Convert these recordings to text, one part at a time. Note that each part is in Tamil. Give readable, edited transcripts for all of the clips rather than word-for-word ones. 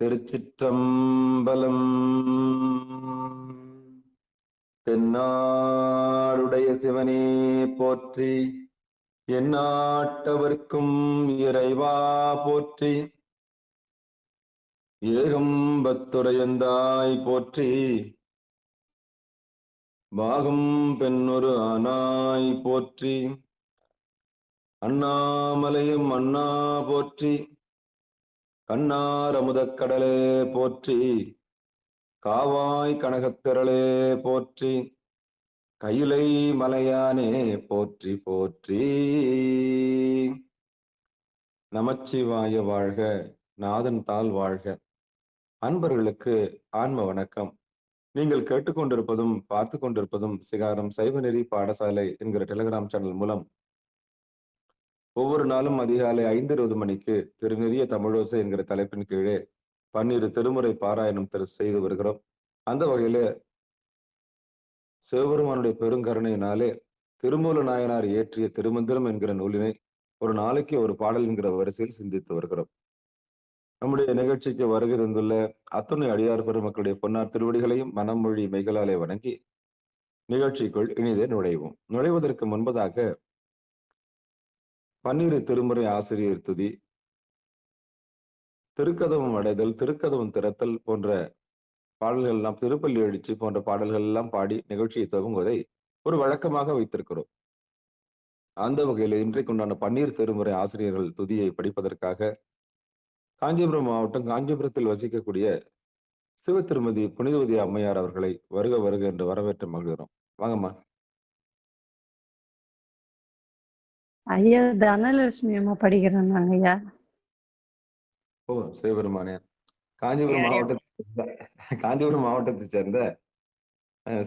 திருச்சிற்றம்பலம். தென்னாடுடைய சிவனே போற்றி, எந்நாட்டவர்க்கும் இறைவா போற்றி, ஏகம்பத்துரையந்தாய் போற்றி, பாகம் பெண்ணொரு ஆனாய் போற்றி, அண்ணாமலையும் அண்ணா போற்றி, கண்ணார் அமுதக்கடலே போற்றி, காவாய் கனகத்திரளே போற்றி, கையிலை மலையானே போற்றி போற்றி. நமச்சிவாய வாழ்க, நாதன் தாள் வாழ்க. அன்பர்களுக்கு ஆன்ம வணக்கம். நீங்கள் கேட்டுக்கொண்டிருப்பதும் பார்த்து கொண்டிருப்பதும் சிகாரம் சைவநெறி பாடசாலை என்கிற டெலிகிராம் சேனல் மூலம் ஒவ்வொரு நாளும் அதிகாலை 5:20 மணிக்கு திருநெறிய தமிழோசை என்கிற தலைப்பின் கீழே 12 திருமுறை பாராயணம் செய்து வருகிறோம். அந்த வகையில சிவபெருமானுடைய பெருங்கருணையினாலே திருமூல நாயனார் இயற்றிய திருமந்திரம் என்கிற நூலினை ஒரு நாளைக்கு ஒரு பாடல் என்கிற வரிசையில் சிந்தித்து வருகிறோம். நம்முடைய நிகழ்ச்சிக்கு வருகை தந்துள்ள அத்துணை அடியார் பெருமக்களுடைய பொன்னார் திருவடிகளையும் மனமொழி மெய்களாலே வணங்கி நிகழ்ச்சிக்குள் இனிதே நுழைவோம். நுழைவதற்கு முன்பதாக 12 திருமுறை ஆசிரியர் துதி, திருக்கதவம் அடைதல், திருக்கதவம் திறத்தல் போன்ற பாடல்கள் எல்லாம், திருப்பள்ளி எழுச்சி போன்ற பாடல்கள் எல்லாம் பாடி நிகழ்ச்சியை துவங்குவதை ஒரு வழக்கமாக வைத்திருக்கிறோம். அந்த வகையில் இன்றைக்கு உண்டான 12 திருமுறை ஆசிரியர்கள் துதியை படிப்பதற்காக காஞ்சிபுரம் மாவட்டம் காஞ்சிபுரத்தில் வசிக்கக்கூடிய சிவ திருமதி புனிதவதி அம்மையார் அவர்களை வருக வருக என்று வரவேற்று மகிழ்கிறோம். வாங்கம்மா. ஐயா தனலட்சுமி அம்மா படிக்கிறேன் ஐயா. ஓ சிவபெருமானே. காஞ்சிபுரம் மாவட்டத்தை சேர்ந்த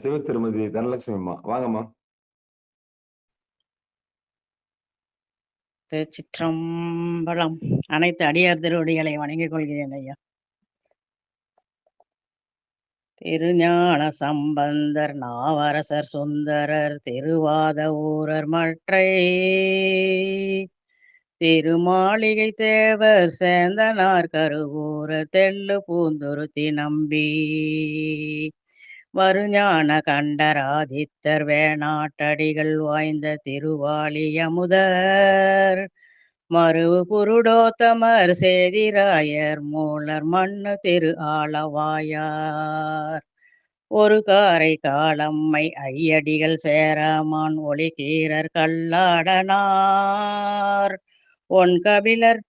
சிவ திருமதி தனலட்சுமி அம்மா, வாங்கம்மா. திருச்சிற்றம்பலம். அனைத்து அடியார் திருவடிகளை வணங்கிக் கொள்கிறேன் ஐயா. திருஞான சம்பந்தர், நாவரசர், சுந்தரர், திருவாத ஊரர் மற்றை திருமாளிகை தேவர், சேந்தனார், கருவூரர், தெள்ளு பூந்துருத்தி நம்பி வருஞான கண்டராதித்தர், வேணாட்டடிகள் வாய்ந்த திருவாளியமுதர், மருவு புருடோத்தமர், சேதிராயர், மூலர், மண்ணு திரு ஆளவாயார், ஒரு காரை காலம்மை ஐயடிகள், சேரமான் ஒளிகீரர், கல்லாடனார், ஒன் கபிலர்,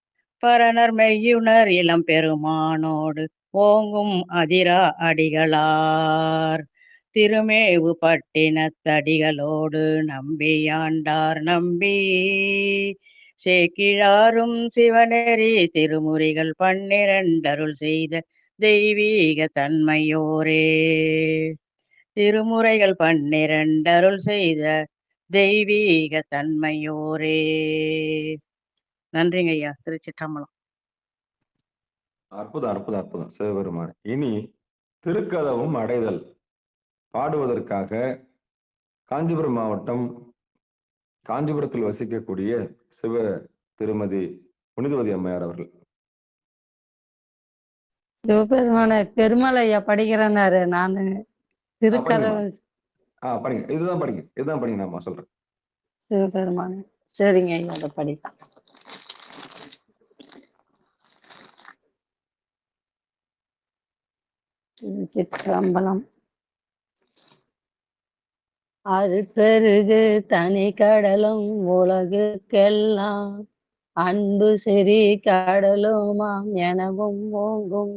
பரணர், மெய்யுணர், இளம் பெருமானோடு ஓங்கும் அதிரா அடிகளார், திருமேவு பட்டினத்தடிகளோடு நம்பியாண்டார் நம்பி சேக்கிழாரும், சிவநெறி திருமுறைகள் 12 அருள் செய்த தெய்வீக தன்மையோரே, திருமுறைகள் 12 அருள் செய்த தெய்வீக தன்மையோரே. நன்றிங்க ஐயா. திருச்சிற்றம்பலம். அற்புதம் அற்புதம் அற்புதம் சிவபெருமான். இனி திருக்கதவும் அடைதல் பாடுவதற்காக காஞ்சிபுரம் மாவட்டம் காஞ்சிபுரத்தில் வசிக்கக்கூடிய சிவ திருமதி புனிதவதி அம்மையார் அவர்கள். சிவபெருமான பெருமாள் ஐயா படிக்கிறேன்னாரு. நானு திருக்கதவு படிங்க. இதுதான் படிங்க. நான் சொல்றேன். சிவபெருமான. சரிங்க ஐயா, அதை படிக்கலாம். திருச்சிற்றம்பலம். அருட்பெருகு தனி கடலும் உலகுக்கெல்லாம் அன்பு செறி கடலுமாம் எனவும் ஓங்கும்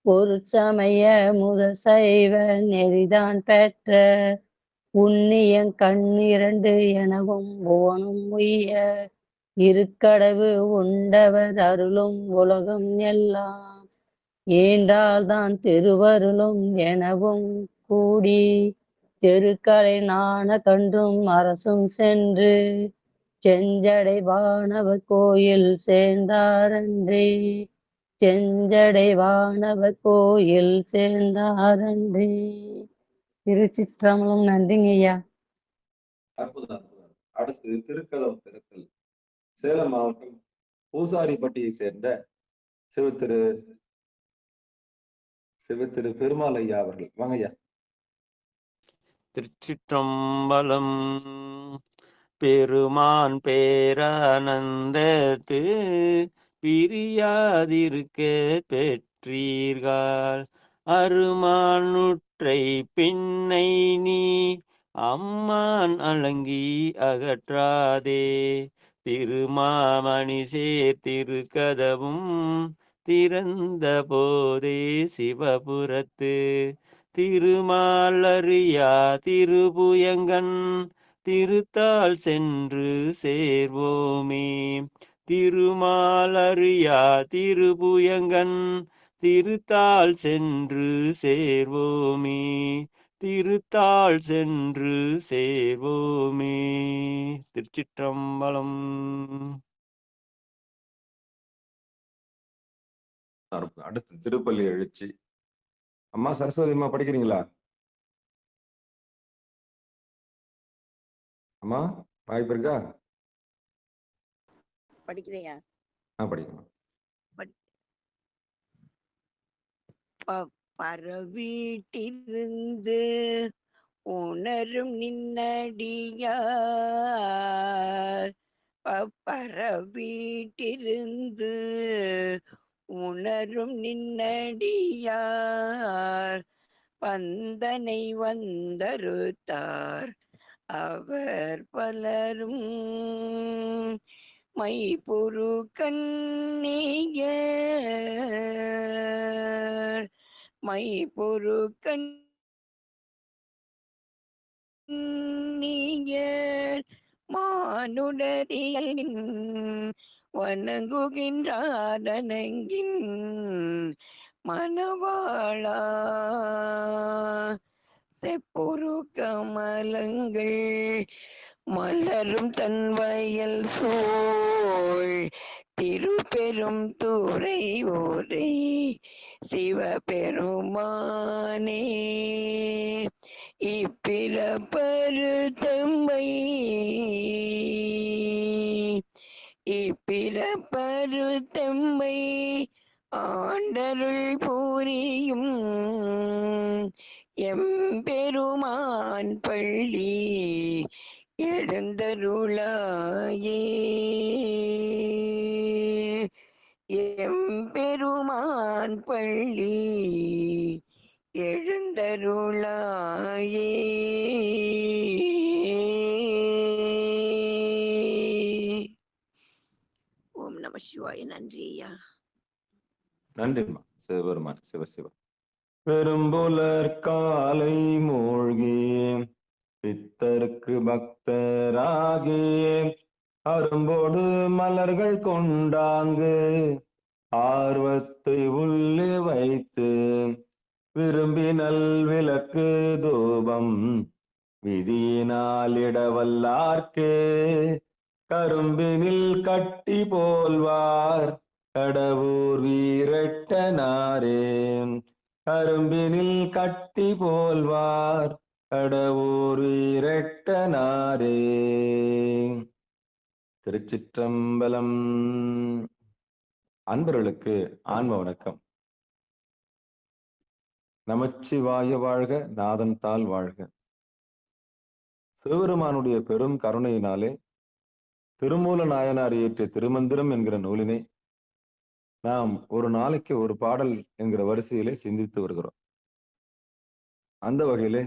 பொருட்சமய முதல் சைவ நெறிதான் பெற்ற உன்னியங் கண்ணிரண்டு எனவும் ஓனும் உய்ய இருக்கடவு உண்டவர் அருளும் உலகம் எல்லாம் ஏண்டால்தான் திருவருளும் எனவும் கூடி தெருக்களை நாண கன்றும் அரசும் சென்று செஞ்சடை வானவர் கோயில் சேர்ந்தாரன்றே, செஞ்சடை வானவர் கோயில் சேர்ந்தாரன்றே. திருச்சிற்றம்பலம். நன்றிங்க ஐயா. அற்புதம். அடுத்து திருக்கதவம் திறத்தல். சேலம் மாவட்டம் பூசாரிப்பட்டியை சேர்ந்த சிவ திரு சிவத்திரு பெருமாள் ஐயா அவர்கள். வாங்க ஐயா. திருச்சிற்றம்பலம். பெருமான் பேரானந்தத்து பிரியாதிருக்க பெற்றீர்கள். அருமானுற்றை பின்னை நீ அம்மான் அலங்கி அகற்றாதே. திருமாமணி சேர்த்திருக்கதவும் திறந்த போதே சிவபுரத்து திருமாலறியா திருபுயங்கன் திருத்தாள் சென்று சேர்வோமே. திருமாலறியா திருபுயங்கன் திருத்தாள் சென்று சேர்வோமே. திருத்தாள் சென்று சேர்வோமே. திருச்சிற்றம்பலம். அடுத்து திருப்பள்ளி எழுச்சி. அம்மா சரஸ்வதி அம்மா படிக்கிறீங்களா? அம்மா வாய்ப்பு இருக்கா? படிக்கிறியா? படிக்கணும். பரவீட்டிருந்து உணரும் நின்னடியார், பரவீட்டிருந்து உணரும் நின்னடியார், பந்தனை வந்தருத்தார் அவர் பலரும். மைபொரு கண்ணியர், மைபொரு கண்ணியர் மானுடரியல் வணங்குகின்றாரனங்கின் மணவாளா. செப்பொரு கமலங்கள் மலரும் தன் வயல் சோழ் திருப்பெரும் துறை ஓரை சிவபெருமானே. இப்பிறப்பரு தம்மை, இப்பிறப்பரு தம்மை ஆண்டருள் புரியும் எம்பெருமான் பள்ளி எழுந்தருளாயே. எம்பெருமான் பள்ளி எழுந்தருளாயே. ஓம் நம சிவாய. நன்றி ஐயா. நன்றிம்மா. சிவபெருமான் சிவசிவ. பெரும்புலர் காலை மூழ்கி பித்தருக்கு பக்தராகி அரும்போடு மலர்கள் கொண்டாங்கு ஆர்வத்தை உள்ளே வைத்து விரும்பினல் விளக்கு தூபம் விதியினால் இடவல்லார்க்கு கரும்பினில் கட்டி போல்வார் கடவுர் வீரட்டனாரே. கரும்பினில் கட்டி போல்வார் கடவுர் வீரட்டனாரே. திருச்சிற்றம்பலம். அன்பர்களுக்கு ஆன்ம வணக்கம். நமச்சிவாய வாழ்க, நாதன் தாள் வாழ்க. சிவபெருமானுடைய பெரும் கருணையினாலே திருமூல நாயனார் இயற்றிய திருமந்திரம் என்கிற நூலினை நாம் ஒரு நாளைக்கு ஒரு பாடல் என்கிற வரிசையிலே சிந்தித்து வருகிறோம். அந்த வகையிலே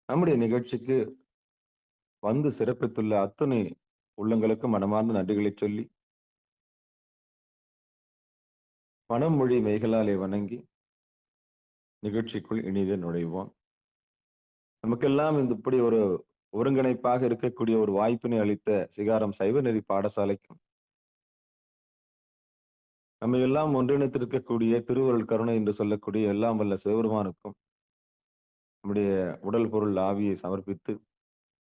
நம்முடைய நிகழ்ச்சிக்கு வந்து சிறப்பித்துள்ள அத்துணை உள்ளங்களுக்கு மனமார்ந்த நன்றிகளை சொல்லி பணமொழி மெய்களாலே வணங்கி நிகழ்ச்சிக்குள் இனிதே நுழைவோம். நமக்கெல்லாம் இந்த இப்படி ஒரு ஒருங்கிணைப்பாக இருக்கக்கூடிய ஒரு வாய்ப்பினை அளித்த சிகாரம் சைவநெறி பாடசாலைக்கும், நம்ம எல்லாம் ஒன்றிணைத்திருக்கக்கூடிய திருவருள் கருணை என்று சொல்லக்கூடிய எல்லாம் வல்ல சிவபெருமானுக்கும் நம்முடைய உடல் பொருள் ஆவியை சமர்ப்பித்து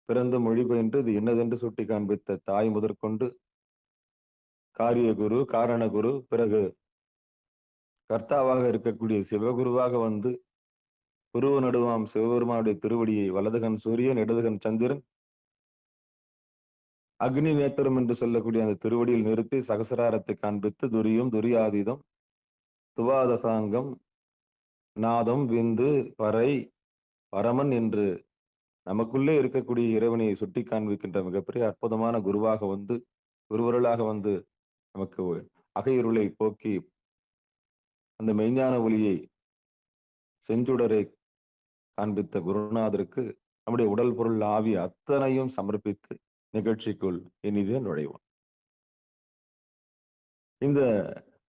பிறந்த மொழி பயின்று இது என்னதென்று சுட்டி காண்பித்த தாய் முதற்கொண்டு காரிய குரு, காரண குரு, பிறகு கர்த்தாவாக இருக்கக்கூடிய சிவகுருவாக வந்து குருவ நடுவாம் சிவபெருமானுடைய திருவடியை வலதுகன் சூரியன், இடதுகன் சந்திரன், அக்னி நேத்திரம் என்று சொல்லக்கூடிய அந்த திருவடியில் நிறுத்தி சகசராரத்தை காண்பித்து துரியும், துரியாதீதம், துவாதசாங்கம், நாதம், விந்து, பறை, பரமன் என்று நமக்குள்ளே இருக்கக்கூடிய இறைவனை சுட்டி காண்பிக்கின்ற மிகப்பெரிய அற்புதமான குருவாக வந்து குருவருளாக வந்து நமக்கு அகையிருளை போக்கி அந்த மெய்ஞான ஒளியை செஞ்சுடரை காண்பித்த குருநாதருக்கு நம்முடைய உடல் பொருள் ஆவி அத்தனையும் சமர்ப்பித்து நிகழ்ச்சிக்குள் இனிதே நுழைவோம். இந்த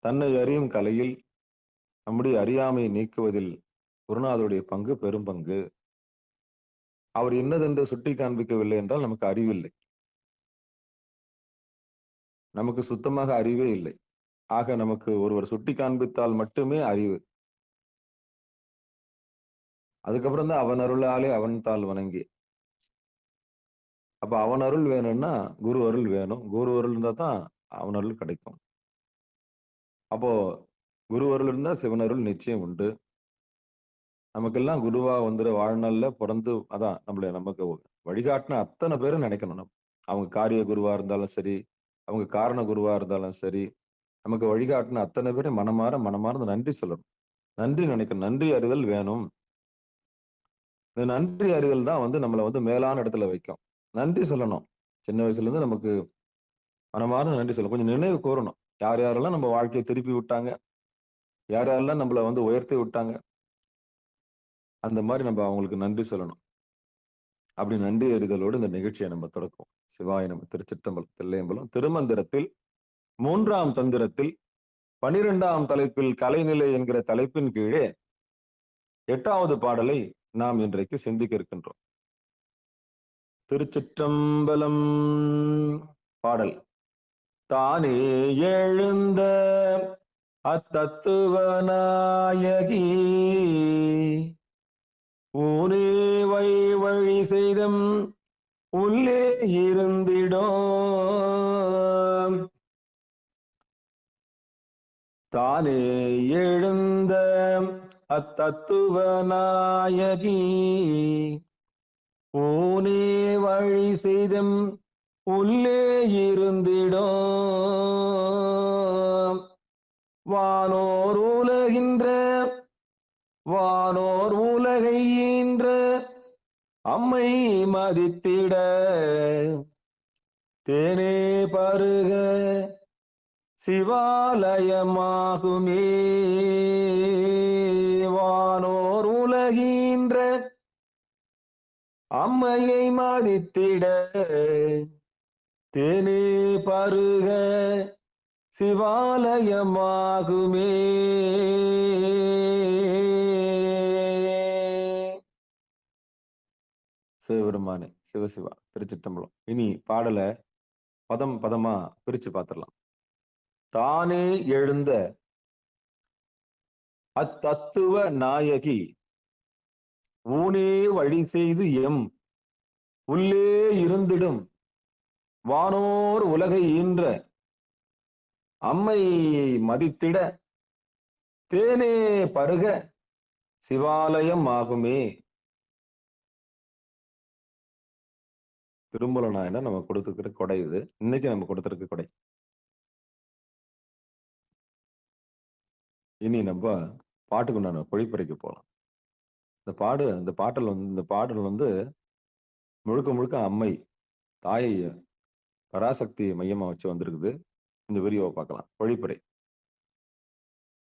தன்னை அறியும் கலையில் நம்முடைய அறியாமையை நீக்குவதில் குருநாதருடைய பங்கு பெரும் பங்கு. அவர் இன்னதென்று சுட்டி காண்பிக்கவில்லை என்றால் நமக்கு அறிவில்லை, நமக்கு சுத்தமாக அறிவே இல்லை. ஆக நமக்கு ஒருவர் சுட்டி காண்பித்தால் மட்டுமே அறிவு. அதுக்கப்புறம் தான் அவன் அருளாலே அவன் தாள் வணங்கி. அப்ப அவன் அருள் வேணும்னா குரு அருள் வேணும். குரு அருள் இருந்தா தான் அவன் அருள் கிடைக்கும். அப்போ குரு அருள் இருந்தா சிவன் அருள் நிச்சயம் உண்டு. நமக்கெல்லாம் குருவா வந்துற வாழ்நாள்ல பிறந்து அதான் நமக்கு வழிகாட்டின அத்தனை பேரும் நினைக்கணும். நம்ம அவங்க காரிய குருவா இருந்தாலும் சரி, அவங்க காரண குருவா இருந்தாலும் சரி, நமக்கு வழிகாட்டின அத்தனை பேரும் மனமார்ந்து நன்றி சொல்லணும். நன்றி நினைக்கணும். நன்றி அறிதல் வேணும். இந்த நன்றி அறிதல் தான் வந்து நம்மளை வந்து மேலான இடத்துல வைக்கும். நன்றி சொல்லணும். சின்ன வயசுல இருந்து நமக்கு மனமார்ந்த நன்றி சொல்லணும். கொஞ்சம் நினைவு கூறணும். யார் யாரெல்லாம் நம்ம வாழ்க்கையை திருப்பி விட்டாங்க, யார் யாரெல்லாம் நம்மளை வந்து உயர்த்தி விட்டாங்க, அந்த மாதிரி நம்ம அவங்களுக்கு நன்றி சொல்லணும். அப்படி நன்றி அறிதலோடு இந்த நிகழ்ச்சியை நம்ம தொடக்குவோம். சிவாய நம்ம திருச்சிற்றம்பலம் தில்லையம்பலம் திருமந்திரத்தில் 3ஆம் தந்திரத்தில் 12ஆம் தலைப்பில் கலைநிலை என்கிற தலைப்பின் கீழே 8வது பாடலை நாம் இன்றைக்கு சிந்திக்க இருக்கின்றோம். திருச்சிற்றம்பலம். பாடல். தானே எழுந்த அத்தத்துவநாயகி ஊனே வழி செய்தம் உள்ளே இருந்திடும். தானே எழுந்த அத்தத்துவநாயகி ஊனே வழி செய்தம் உள்ளே இருந்திடும். வானோர் உலகை ஈன்ற அம்மை மதித்திட தேனே பருக சிவாலயமாகுமே. வானோர் உலகின்ற அம்மையை மதித்திட தேனே பருக சிவாலயமாகுமே. சிவபெருமானே சிவசிவா திருச்சிற்றம்பலம். இனி பாடலை பதம் பதமா பிரிச்சு பார்த்திடலாம். தானே எழுந்த அத்தத்துவ நாயகி ஊனே வழி செய்து எம் உள்ளே இருந்திடும். வானோர் உலகை ஈன்ற அம்மை மதித்திட தேனே பருக சிவாலயம் ஆகுமே. திரும்பல நாயனா நம்ம கொடுத்துக்கிற கொடை இது. இன்னைக்கு நம்ம கொடுத்திருக்க கொடை. இனி நம்ம பாட்டுக்குண்டான பொழிப்புரைக்கு போகலாம். இந்த பாடல் வந்து முழுக்க முழுக்க அம்மை தாயை பராசக்தி மையமா வச்சு வந்திருக்குது. இந்த வீடியோவை பார்க்கலாம். பொழிப்புரை.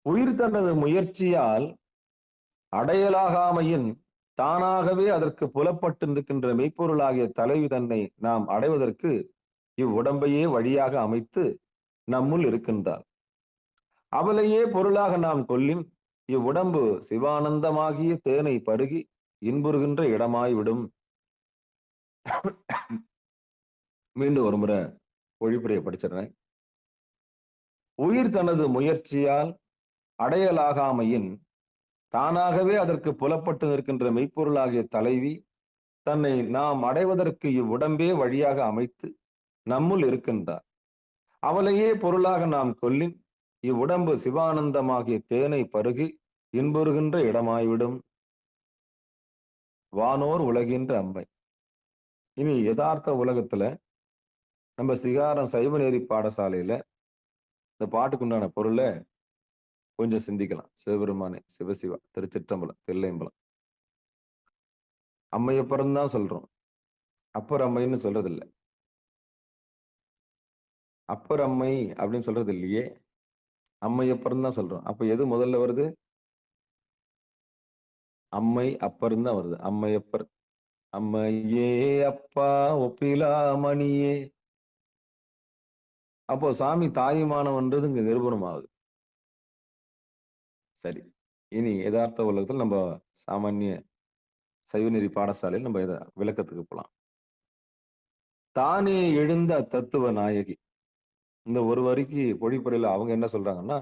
உயிர் தனது முயற்சியால் அடையலாகாமையின் தானாகவே அதற்கு புலப்பட்டு நிற்கின்ற மெய்ப்பொருளாகிய தலைவி தன்னை நாம் அடைவதற்கு இவ்வுடம்பையே வழியாக அமைத்து நம்முள் இருக்கின்றார். அவளையே பொருளாக நாம் கொள்ளின் இவ்வுடம்பு சிவானந்தமாகிய தேனை பருகி இன்புறுகின்ற இடமாய்விடும். மீண்டும் ஒரு முறை பொழிப்புரையை படிச்சிடுறேன். உயிர் தனது முயற்சியால் அடையலாகாமையின் தானாகவே அதற்கு புலப்பட்டு நிற்கின்ற மெய்ப்பொருளாகிய தலைவி தன்னை நாம் அடைவதற்கு இவ்வுடம்பே வழியாக அமைத்து நம்முள் இருக்கின்றார். அவளையே பொருளாக நாம் கொள்ளின் இவ்வுடம்பு சிவானந்தமாகிய தேனை பருகி இன்புறுகின்ற இடமாய்விடும். வானோர் உலகின்ற அம்மை. இனி யதார்த்த உலகத்துல நம்ம சிகாரம் சைவநேரி பாடசாலையில இந்த பாட்டுக்குண்டான பொருளை கொஞ்சம் சிந்திக்கலாம். சிவபெருமானே, சிவசிவா, திருச்சிற்றம்பலம், தில்லையம்பலம். அம்மையப்பர்ன்னு தான் சொல்றோம். அப்பர் அம்மைன்னு சொல்றது இல்ல. அப்பர் அம்மை அப்படின்னு சொல்றது இல்லையே. அம்மையப்பர்ன்னு தான் சொல்றோம். அப்ப எது முதல்ல வருது? அம்மை, அப்பர்ன்னு தான் வருது. அம்மையப்பர். அம்மையே அப்பா ஒப்பிலா மணியே. அப்போ சாமி தாயுமானவன்றது இங்க நிரூபணம் ஆகுது. சரி. இனி எதார்த்த உலகத்துல நம்ம சாமானிய சைவநெறி பாடசாலையில் நம்ம இத விளக்கத்துக்கு போலாம். தானே எழுந்த தத்துவ நாயகி. இந்த ஒரு வரிக்கு பொழிப்புரையில அவங்க என்ன சொல்றாங்கன்னா,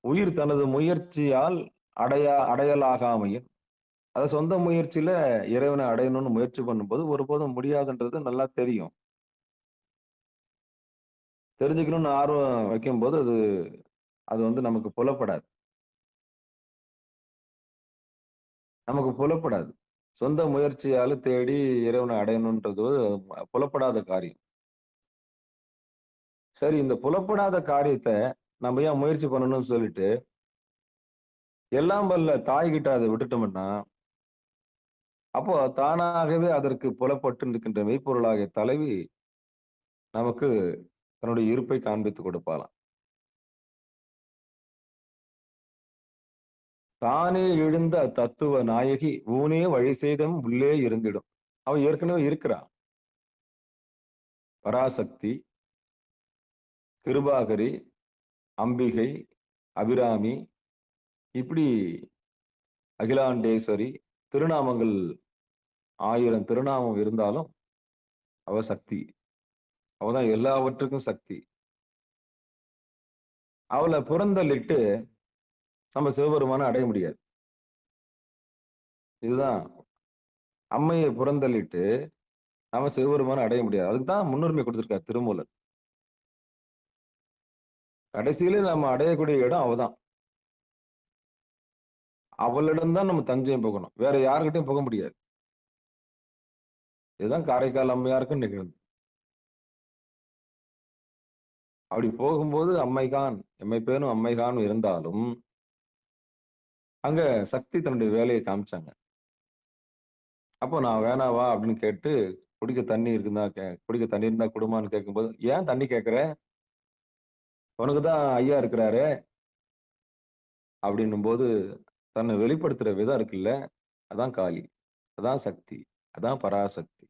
உயிர் தனது முயற்சியால் அடையலாகாமையும், அத சொந்த முயற்சியில இறைவனை அடையணும்னு முயற்சி பண்ணும்போது ஒருபோதும் முடியாதுன்றது நல்லா தெரியும். தெரிஞ்சுக்கணும்னு ஆர்வம் வைக்கும்போது அது வந்து நமக்கு புலப்படாது. நமக்கு புலப்படாது. சொந்த முயற்சியால தேடி இறைவனை அடையணும்ன்றது புலப்படாத காரியம். சரி, இந்த புலப்படாத காரியத்த நம்ம ஏன் முயற்சி பண்ணணும்னு சொல்லிட்டு, எல்லாம் வல்ல தாய்கிட்ட அத விட்டுட்டோம்னா, அப்போ தானாகவே அதற்கு புலப்பட்டு நிற்கின்ற மெய்ப்பொருளாகிய தலைவி நமக்கு தன்னுடைய இருப்பை காண்பித்துக் கொடுப்பாளாம். தானே எழுந்த தத்துவ நாயகி ஊனே வழி செய்தும் உள்ளே இருந்திடும். அவ ஏற்கனவே இருக்கிறா. பராசக்தி, கிருபாகரி, அம்பிகை, அபிராமி, இப்படி அகிலாண்டேஸ்வரி திருநாமங்கள் 1000 திருநாமம் இருந்தாலும் அவ சக்தி. அவதான் எல்லாவற்றுக்கும் சக்தி. அவளை புறந்தள்ளிட்டு நம்ம சிவபெருமானை அடைய முடியாது. இதுதான் அம்மையை புறந்தள்ளிட்டு நம்ம சிவபெருமானை அடைய முடியாது. அதுக்கு தான் முன்னுரிமை கொடுத்திருக்கார் திருமூலர். கடைசியில நம்ம அடையக்கூடிய இடம் அவதான். அவளிடம் தான் நம்ம தஞ்சம் போகணும். வேற யாருக்கிட்டையும் போக முடியாது. இதுதான் காரைக்கால் அம்மையாருக்கும் நிகழ்ந்து. அப்படி போகும்போது அம்மைகான், எம்மை பேரும் அம்மைகான் இருந்தாலும் அங்க சக்தி தன்னுடைய வேலையை காமிச்சாங்க. அப்போ நான் வேணாவா அப்படின்னு கேட்டு குடிக்க தண்ணி இருக்குதா குடிக்க தண்ணி இருந்தா குடுமான்னு கேட்கும்போது, ஏன் தண்ணி கேட்கிற? உனக்கு தான் ஐயா இருக்கிறாரு அப்படின்னும் போது தன்னை வெளிப்படுத்துற விதம் இருக்குல்ல, அதான் காளி, அதான் சக்தி, அதான் பராசக்தி.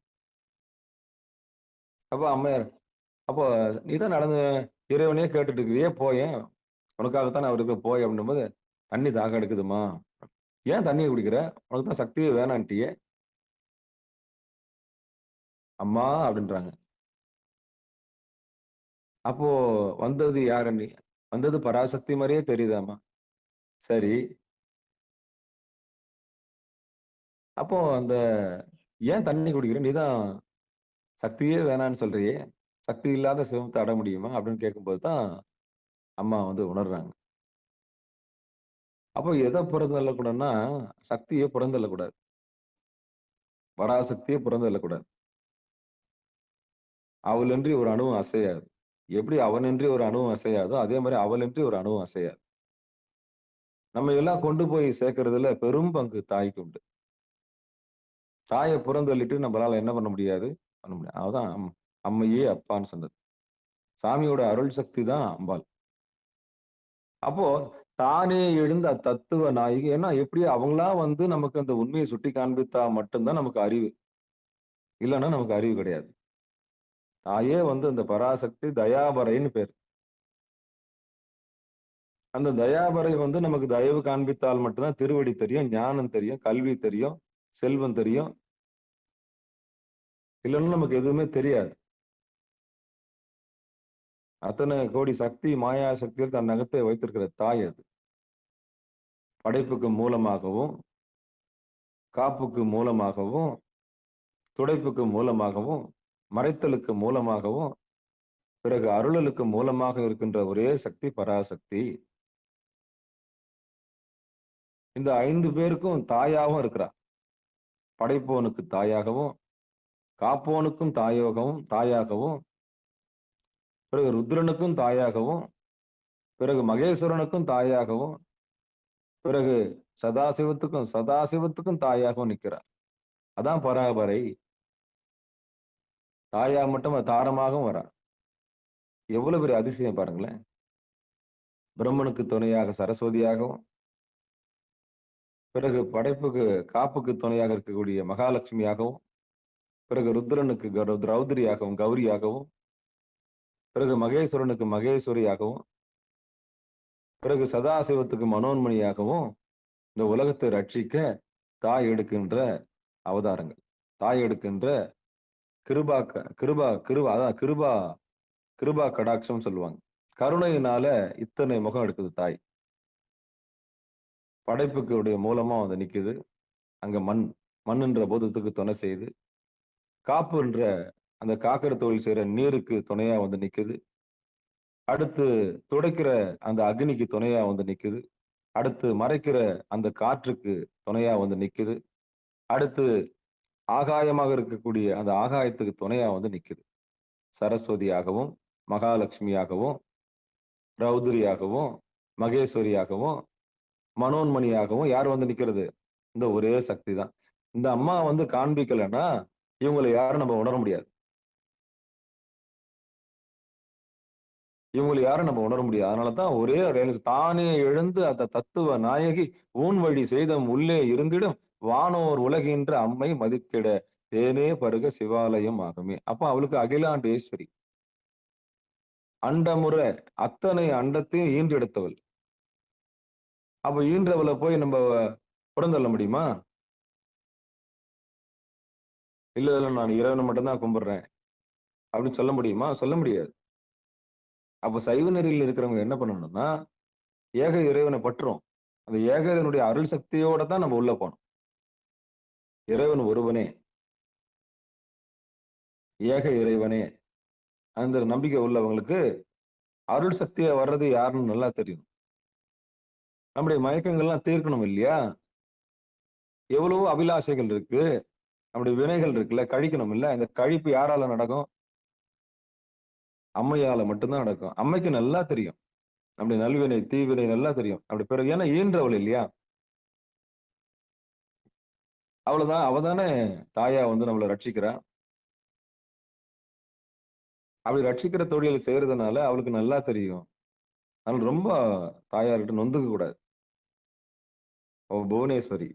அப்போ அம்மையார், அப்போ நீதான் நடந்து இறைவனையே கேட்டுட்டு இருக்கிறியே, போயேன் உனக்காகத்தான் அவர் இருக்க போய் அப்படின்னும் போது, தண்ணி தாகம் எடுக்குதுமா, ஏன் தண்ணியை குடிக்கிற? உனக்கு தான் சக்தியே வேணான்ட்டியே அம்மா அப்படின்றாங்க. அப்போ வந்தது யாருன்னு, வந்தது பராசக்தி மாதிரியே தெரியுதாம்மா. சரி, அப்போ அந்த ஏன் தண்ணி குடிக்கிற? நீதான் சக்தியே வேணான்னு சொல்றியே, சக்தி இல்லாத சிவத்தை அட முடியுமா அப்படின்னு கேட்கும்போது தான் அம்மா வந்து உணர்றாங்க. அப்போ எதை புறந்தள்ளக்கூடாதுன்னா, சக்தியை புறந்தள்ளக்கூடாது, பராசக்தியை புறந்தள்ளக்கூடாது. அவளின்றி ஒரு அணுவும் அசையாது. எப்படி அவனின்றி ஒரு அணுவும் அசையாதோ அதே மாதிரி அவளின்றி ஒரு அணுவும் அசையாது. நம்ம எல்லாம் கொண்டு போய் சேர்க்கறதுல பெரும் பங்கு தாய்க்கு உண்டு. தாயை புறந்தள்ளிட்டு நம்மளால என்ன பண்ண முடியாது? பண்ண முடியாது. அதான் அம்மையே அப்பான்னு சொன்னது. சாமியோட அருள் சக்தி தான் அம்பாள். அப்போ தானே எழுந்த தத்துவ நாயகி. ஏன்னா எப்படி அவங்களா வந்து நமக்கு அந்த உண்மையை சுட்டி காண்பித்தா மட்டும்தான் நமக்கு அறிவு. இல்லைன்னா நமக்கு அறிவு கிடையாது. தாயே வந்து அந்த பராசக்தி தயாபரைன்னு பேர். அந்த தயாபரை வந்து நமக்கு தயவு காண்பித்தால் மட்டும்தான் திருவடி தெரியும், ஞானம் தெரியும், கல்வி தெரியும், செல்வம் தெரியும். இல்லைன்னா நமக்கு எதுவுமே தெரியாது. அத்தனை கோடி சக்தி, மாயா சக்தியில் தன் நகத்தை வைத்திருக்கிற தாய் அது. படைப்புக்கு மூலமாகவும், காப்புக்கு மூலமாகவும், துடைப்புக்கு மூலமாகவும், மறைத்தலுக்கு மூலமாகவும், பிறகு அருளலுக்கு மூலமாக இருக்கின்ற ஒரே சக்தி பராசக்தி. இந்த 5 பேருக்கும் தாயாகவும் இருக்கிறார். படைப்போனுக்கு தாயாகவும், காப்போனுக்கும் தாயாகவும், பிறகு ருத்ரனுக்கும் தாயாகவும், பிறகு மகேஸ்வரனுக்கும் தாயாகவும், பிறகு சதாசிவத்துக்கும் தாயாகவும் நிற்கிறார். அதான் பராபரை. தாயா மட்டும் தாரமாகவும் வரார். எவ்வளவு பெரிய அதிசயம் பாருங்களேன். பிரம்மனுக்கு துணையாக சரஸ்வதியாகவும், பிறகு படைப்புக்கு காப்புக்கு துணையாக இருக்கக்கூடிய மகாலட்சுமியாகவும், பிறகு ருத்ரனுக்கு ரௌத்ரியாகவும் கௌரியாகவும், பிறகு மகேஸ்வரனுக்கு மகேஸ்வரியாகவும், பிறகு சதாசிவத்துக்கு மனோன்மணியாகவும் இந்த உலகத்தை ரட்சிக்க தாய் எடுக்கின்ற அவதாரங்கள். தாய் எடுக்கின்ற கிருபா கிருபா கிருபா அதான் கிருபா கிருபா கடாட்சம் சொல்லுவாங்க. கருணையினால இத்தனை முகம் எடுக்குது தாய். படைப்புக்கு உடைய மூலமா வந்து நிக்குது. அங்க மண்ணுன்ற போதத்துக்கு துணை செய்யுது. காப்புன்ற அந்த காக்கிற தொழில் செய்யற நீருக்கு துணையா வந்து நிக்குது. அடுத்து துடைக்கிற அந்த அக்னிக்கு துணையா வந்து நிக்குது. அடுத்து மறைக்கிற அந்த காற்றுக்கு துணையா வந்து நிக்குது. அடுத்து ஆகாயமாக இருக்கக்கூடிய அந்த ஆகாயத்துக்கு துணையா வந்து நிக்குது. சரஸ்வதியாகவும், மகாலட்சுமியாகவும், ரௌத்ரியாகவும், மகேஸ்வரியாகவும், மனோன்மணியாகவும் யார் வந்து நிக்கிறது? இந்த ஒரே சக்தி தான். இந்த அம்மா வந்து காண்பிக்கலைன்னா இவங்களை யாரும் நம்ம உணர முடியாது. இவங்களை யாரும் நம்ம உணர முடியாது. அதனாலதான் ஒரே தானே எழுந்து அந்த தத்துவ நாயகி ஊன் வழி செய்தம் உள்ளே இருந்திடும் வானோர் உலகின்ற அம்மை மதித்திட தேனே பருக சிவாலயம் ஆகுமே. அப்ப அவளுக்கு அகிலாண்டேஸ்வரி. அண்டமுறை அத்தனை அண்டத்தையும் ஈன்றெடுத்தவள். அப்ப ஈன்றவளை போய் நம்ம புறந்தள்ள முடியுமா? இல்ல நான் இறைவனை மட்டும்தான் கும்பிடுறேன் அப்படின்னு சொல்ல முடியுமா? சொல்ல முடியாது. அப்ப சைவ நெறியில் இருக்கிறவங்க என்ன பண்ணணும்னா, ஏக இறைவனை பற்றும். அந்த ஏக இறைவனுடைய அருள் சக்தியோட தான் நம்ம உள்ள போனோம். இறைவன் ஒருவனே, ஏக இறைவனே. அந்த நம்பிக்கை உள்ளவங்களுக்கு அருள் சக்தியா வர்றது யாருன்னு நல்லா தெரியும். நம்முடைய மயக்கங்கள்லாம் தீர்க்கணும் இல்லையா? எவ்வளவோ அபிலாஷைகள் இருக்கு, நம்முடைய வினைகள் இருக்குல்ல, கழிக்கணும் இல்ல. இந்த கழிப்பு யாரால நடக்கும்? அம்மையால மட்டும்தான் நடக்கும். அம்மைக்கு நல்லா தெரியும் நம்முடைய நல்வினை தீவினை நல்லா தெரியும். அப்படி பிறகு ஏன்னா ஈன்றவள் இல்லையா? அவ்வளவுதான். அவதானே தாயா வந்து நம்மளை ரட்சிக்கிறா. அப்படி ரட்சிக்கிற தொழிலை செய்யறதுனால அவளுக்கு நல்லா தெரியும். அதனால ரொம்ப தாயார்கிட்ட நொந்துக்க கூடாது. அவ புவனேஸ்வரி.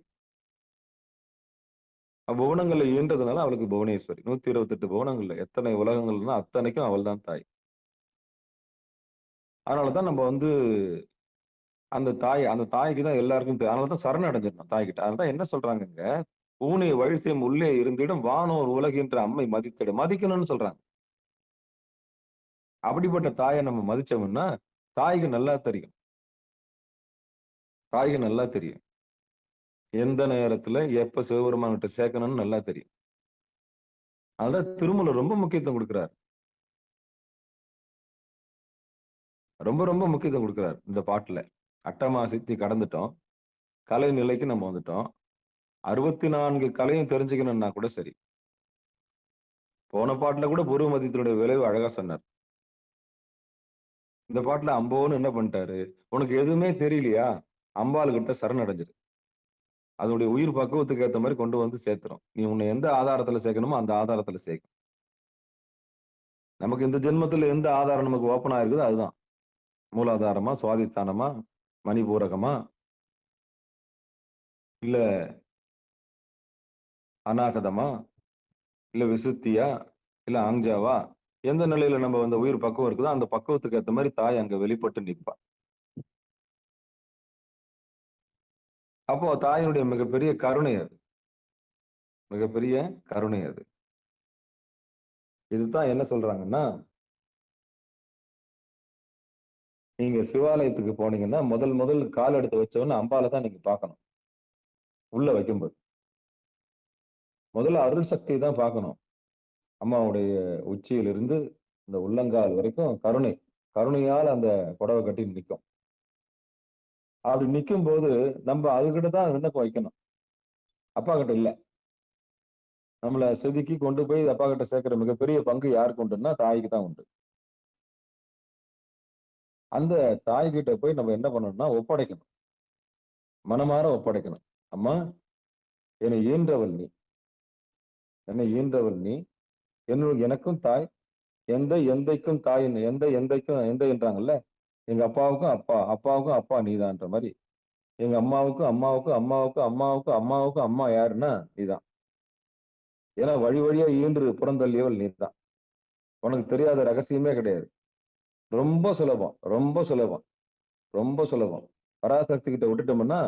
புவனங்கள்ல ஈன்றதுனால அவளுக்கு புவனேஸ்வரி. 128 புவனங்கள்ல எத்தனை உலகங்கள்னா அத்தனைக்கும் அவள் தான் தாய். அதனாலதான் நம்ம வந்து அந்த தாய்க்கு தான் எல்லாருக்கும் அதனாலதான் சரண் அடைஞ்சிடணும் தாய்கிட்ட. அதனாலதான் என்ன சொல்றாங்க, ஊனை வழிசேம் உள்ளே இருந்திடும் வானோர் உலகின்ற அம்மை மதித்திடும். மதிக்கணும்னு சொல்றாங்க. அப்படிப்பட்ட தாயை நம்ம மதிச்சோம்னா தாய்க்கு நல்லா தெரியும். தாய்க்கு நல்லா தெரியும் எந்த நேரத்துல எப்ப சிவபெருமான்கிட்ட சேர்க்கணும்னு நல்லா தெரியும். அதான் திருமூலர் ரொம்ப முக்கியத்துவம் கொடுக்கிறார். ரொம்ப ரொம்ப முக்கியத்துவம் கொடுக்கிறார் இந்த பாட்டுல. அட்டமா சித்தி கடந்துட்டோம், கலை நிலைக்கு நம்ம வந்துட்டோம். 64 கலையும் தெரிஞ்சுக்கணும்னா கூட சரி. போன பாட்டுல கூட பூர்வ மதியத்தினுடைய விளைவு அழகா சொன்னார். இந்த பாட்டுல அம்போன்னு என்ன பண்ணிட்டாரு, உனக்கு எதுவுமே தெரியலையா, அம்பாள் கிட்ட சரணடைஞ்சிரு. அதனுடைய உயிர் பக்குவத்துக்கு ஏற்ற மாதிரி கொண்டு வந்து சேர்த்துரும். நீ உன்னை எந்த ஆதாரத்துல சேர்க்கணுமோ அந்த ஆதாரத்துல சேர்க்கும். நமக்கு இந்த ஜென்மத்துல எந்த ஆதாரம் நமக்கு ஓப்பனா இருக்குதோ அதுதான். மூலாதாரமா, சுவாதிஸ்தானமா, மணிபூரகமா, இல்ல அநாகதமா, இல்ல விசுத்தியா, இல்ல ஆங்ஜாவா, எந்த நிலையில நம்ம வந்து உயிர் பக்குவம் இருக்குதோ அந்த பக்குவத்துக்கு ஏற்ற மாதிரி தாய் அங்க வெளிப்பட்டு நிற்பா. அப்போ தாயினுடைய மிகப்பெரிய கருணை அது. மிகப்பெரிய கருணை அது. இதுதான் என்ன சொல்றாங்கன்னா, நீங்க சிவாலயத்துக்கு போனீங்கன்னா முதல் கால் எடுத்து வச்சவொன்னு அம்பால தான் நீங்க பார்க்கணும். உள்ள வைக்கும்போது முதல்ல அருள் சக்தி தான் பார்க்கணும். அம்மாவுடைய உச்சியிலிருந்து இந்த உள்ளங்கால் வரைக்கும் கருணையால் அந்த புடவை கட்டி நிற்கும். அப்படி நிற்கும் போது நம்ம அதுகிட்ட தான் விண்ணப்பம் வைக்கணும். அப்பா கிட்ட இல்ல. நம்மளை செதுக்கி கொண்டு போய் அப்பா கிட்ட சேர்க்கிற மிகப்பெரிய பங்கு யாருக்கு உண்டுன்னா தாய்க்கு தான் உண்டு. அந்த தாய்கிட்ட போய் நம்ம என்ன பண்ணணும்னா ஒப்படைக்கணும். மனமார ஒப்படைக்கணும். அம்மா, என்னை ஈன்றவள் நீ. என்னை ஈன்றவள் நீ. எனக்கும் தாய். எந்தைக்கும் தாய். எந்தைக்கும் எந்தை என்றாங்கல்ல. எங்க அப்பாவுக்கும் அப்பா, அப்பாவுக்கும் அப்பா நீதான்ற மாரி. எங்க அம்மாவுக்கும் அம்மாவுக்கும் அம்மாவுக்கும் அம்மாவுக்கும் அம்மாவுக்கும் அம்மா யாருன்னா நீதான். ஏன்னா வழி வழியா ஈன்று புறந்தள்ளியவள் நீதான். உனக்கு தெரியாத ரகசியமே கிடையாது. ரொம்ப சுலபம், ரொம்ப சுலபம், ரொம்ப சுலபம். பராசக்தி கிட்ட விட்டுட்டோம்னா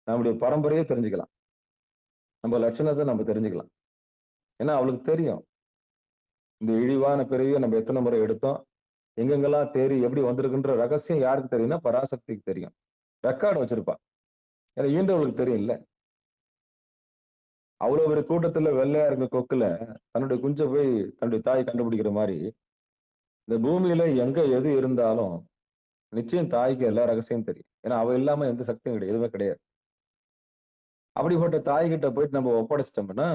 நம்முடைய பரம்பரையே தெரிஞ்சுக்கலாம். நம்ம லட்சணத்தை நம்ம தெரிஞ்சுக்கலாம். ஏன்னா அவளுக்கு தெரியும். இந்த இழிவான பிறவியை நம்ம எத்தனை முறை எடுத்தோம், எங்கெங்கெல்லாம் தேறி எப்படி வந்திருக்குன்ற ரகசியம் யாருக்கு தெரியும்னா பராசக்திக்கு தெரியும். ரெக்கார்டு வச்சிருப்பா. ஏன்னா ஈன்றவளுக்கு தெரியும் இல்ல. அவ்வளவு ஒரு கூட்டத்துல வெள்ளையா இருக்க கொக்குல தன்னுடைய குஞ்ச போய் தன்னுடைய தாய் கண்டுபிடிக்கிற மாதிரி, இந்த பூமியில எங்க எது இருந்தாலும் நிச்சயம் தாய்க்கு எல்லா ரகசியம் தெரியும். ஏன்னா அவ இல்லாம எந்த சக்தியும் கிடையாது, எதுவுமே கிடையாது. அப்படிப்பட்ட தாய்கிட்ட போயிட்டு நம்ம ஒப்படைச்சிட்டோம்னா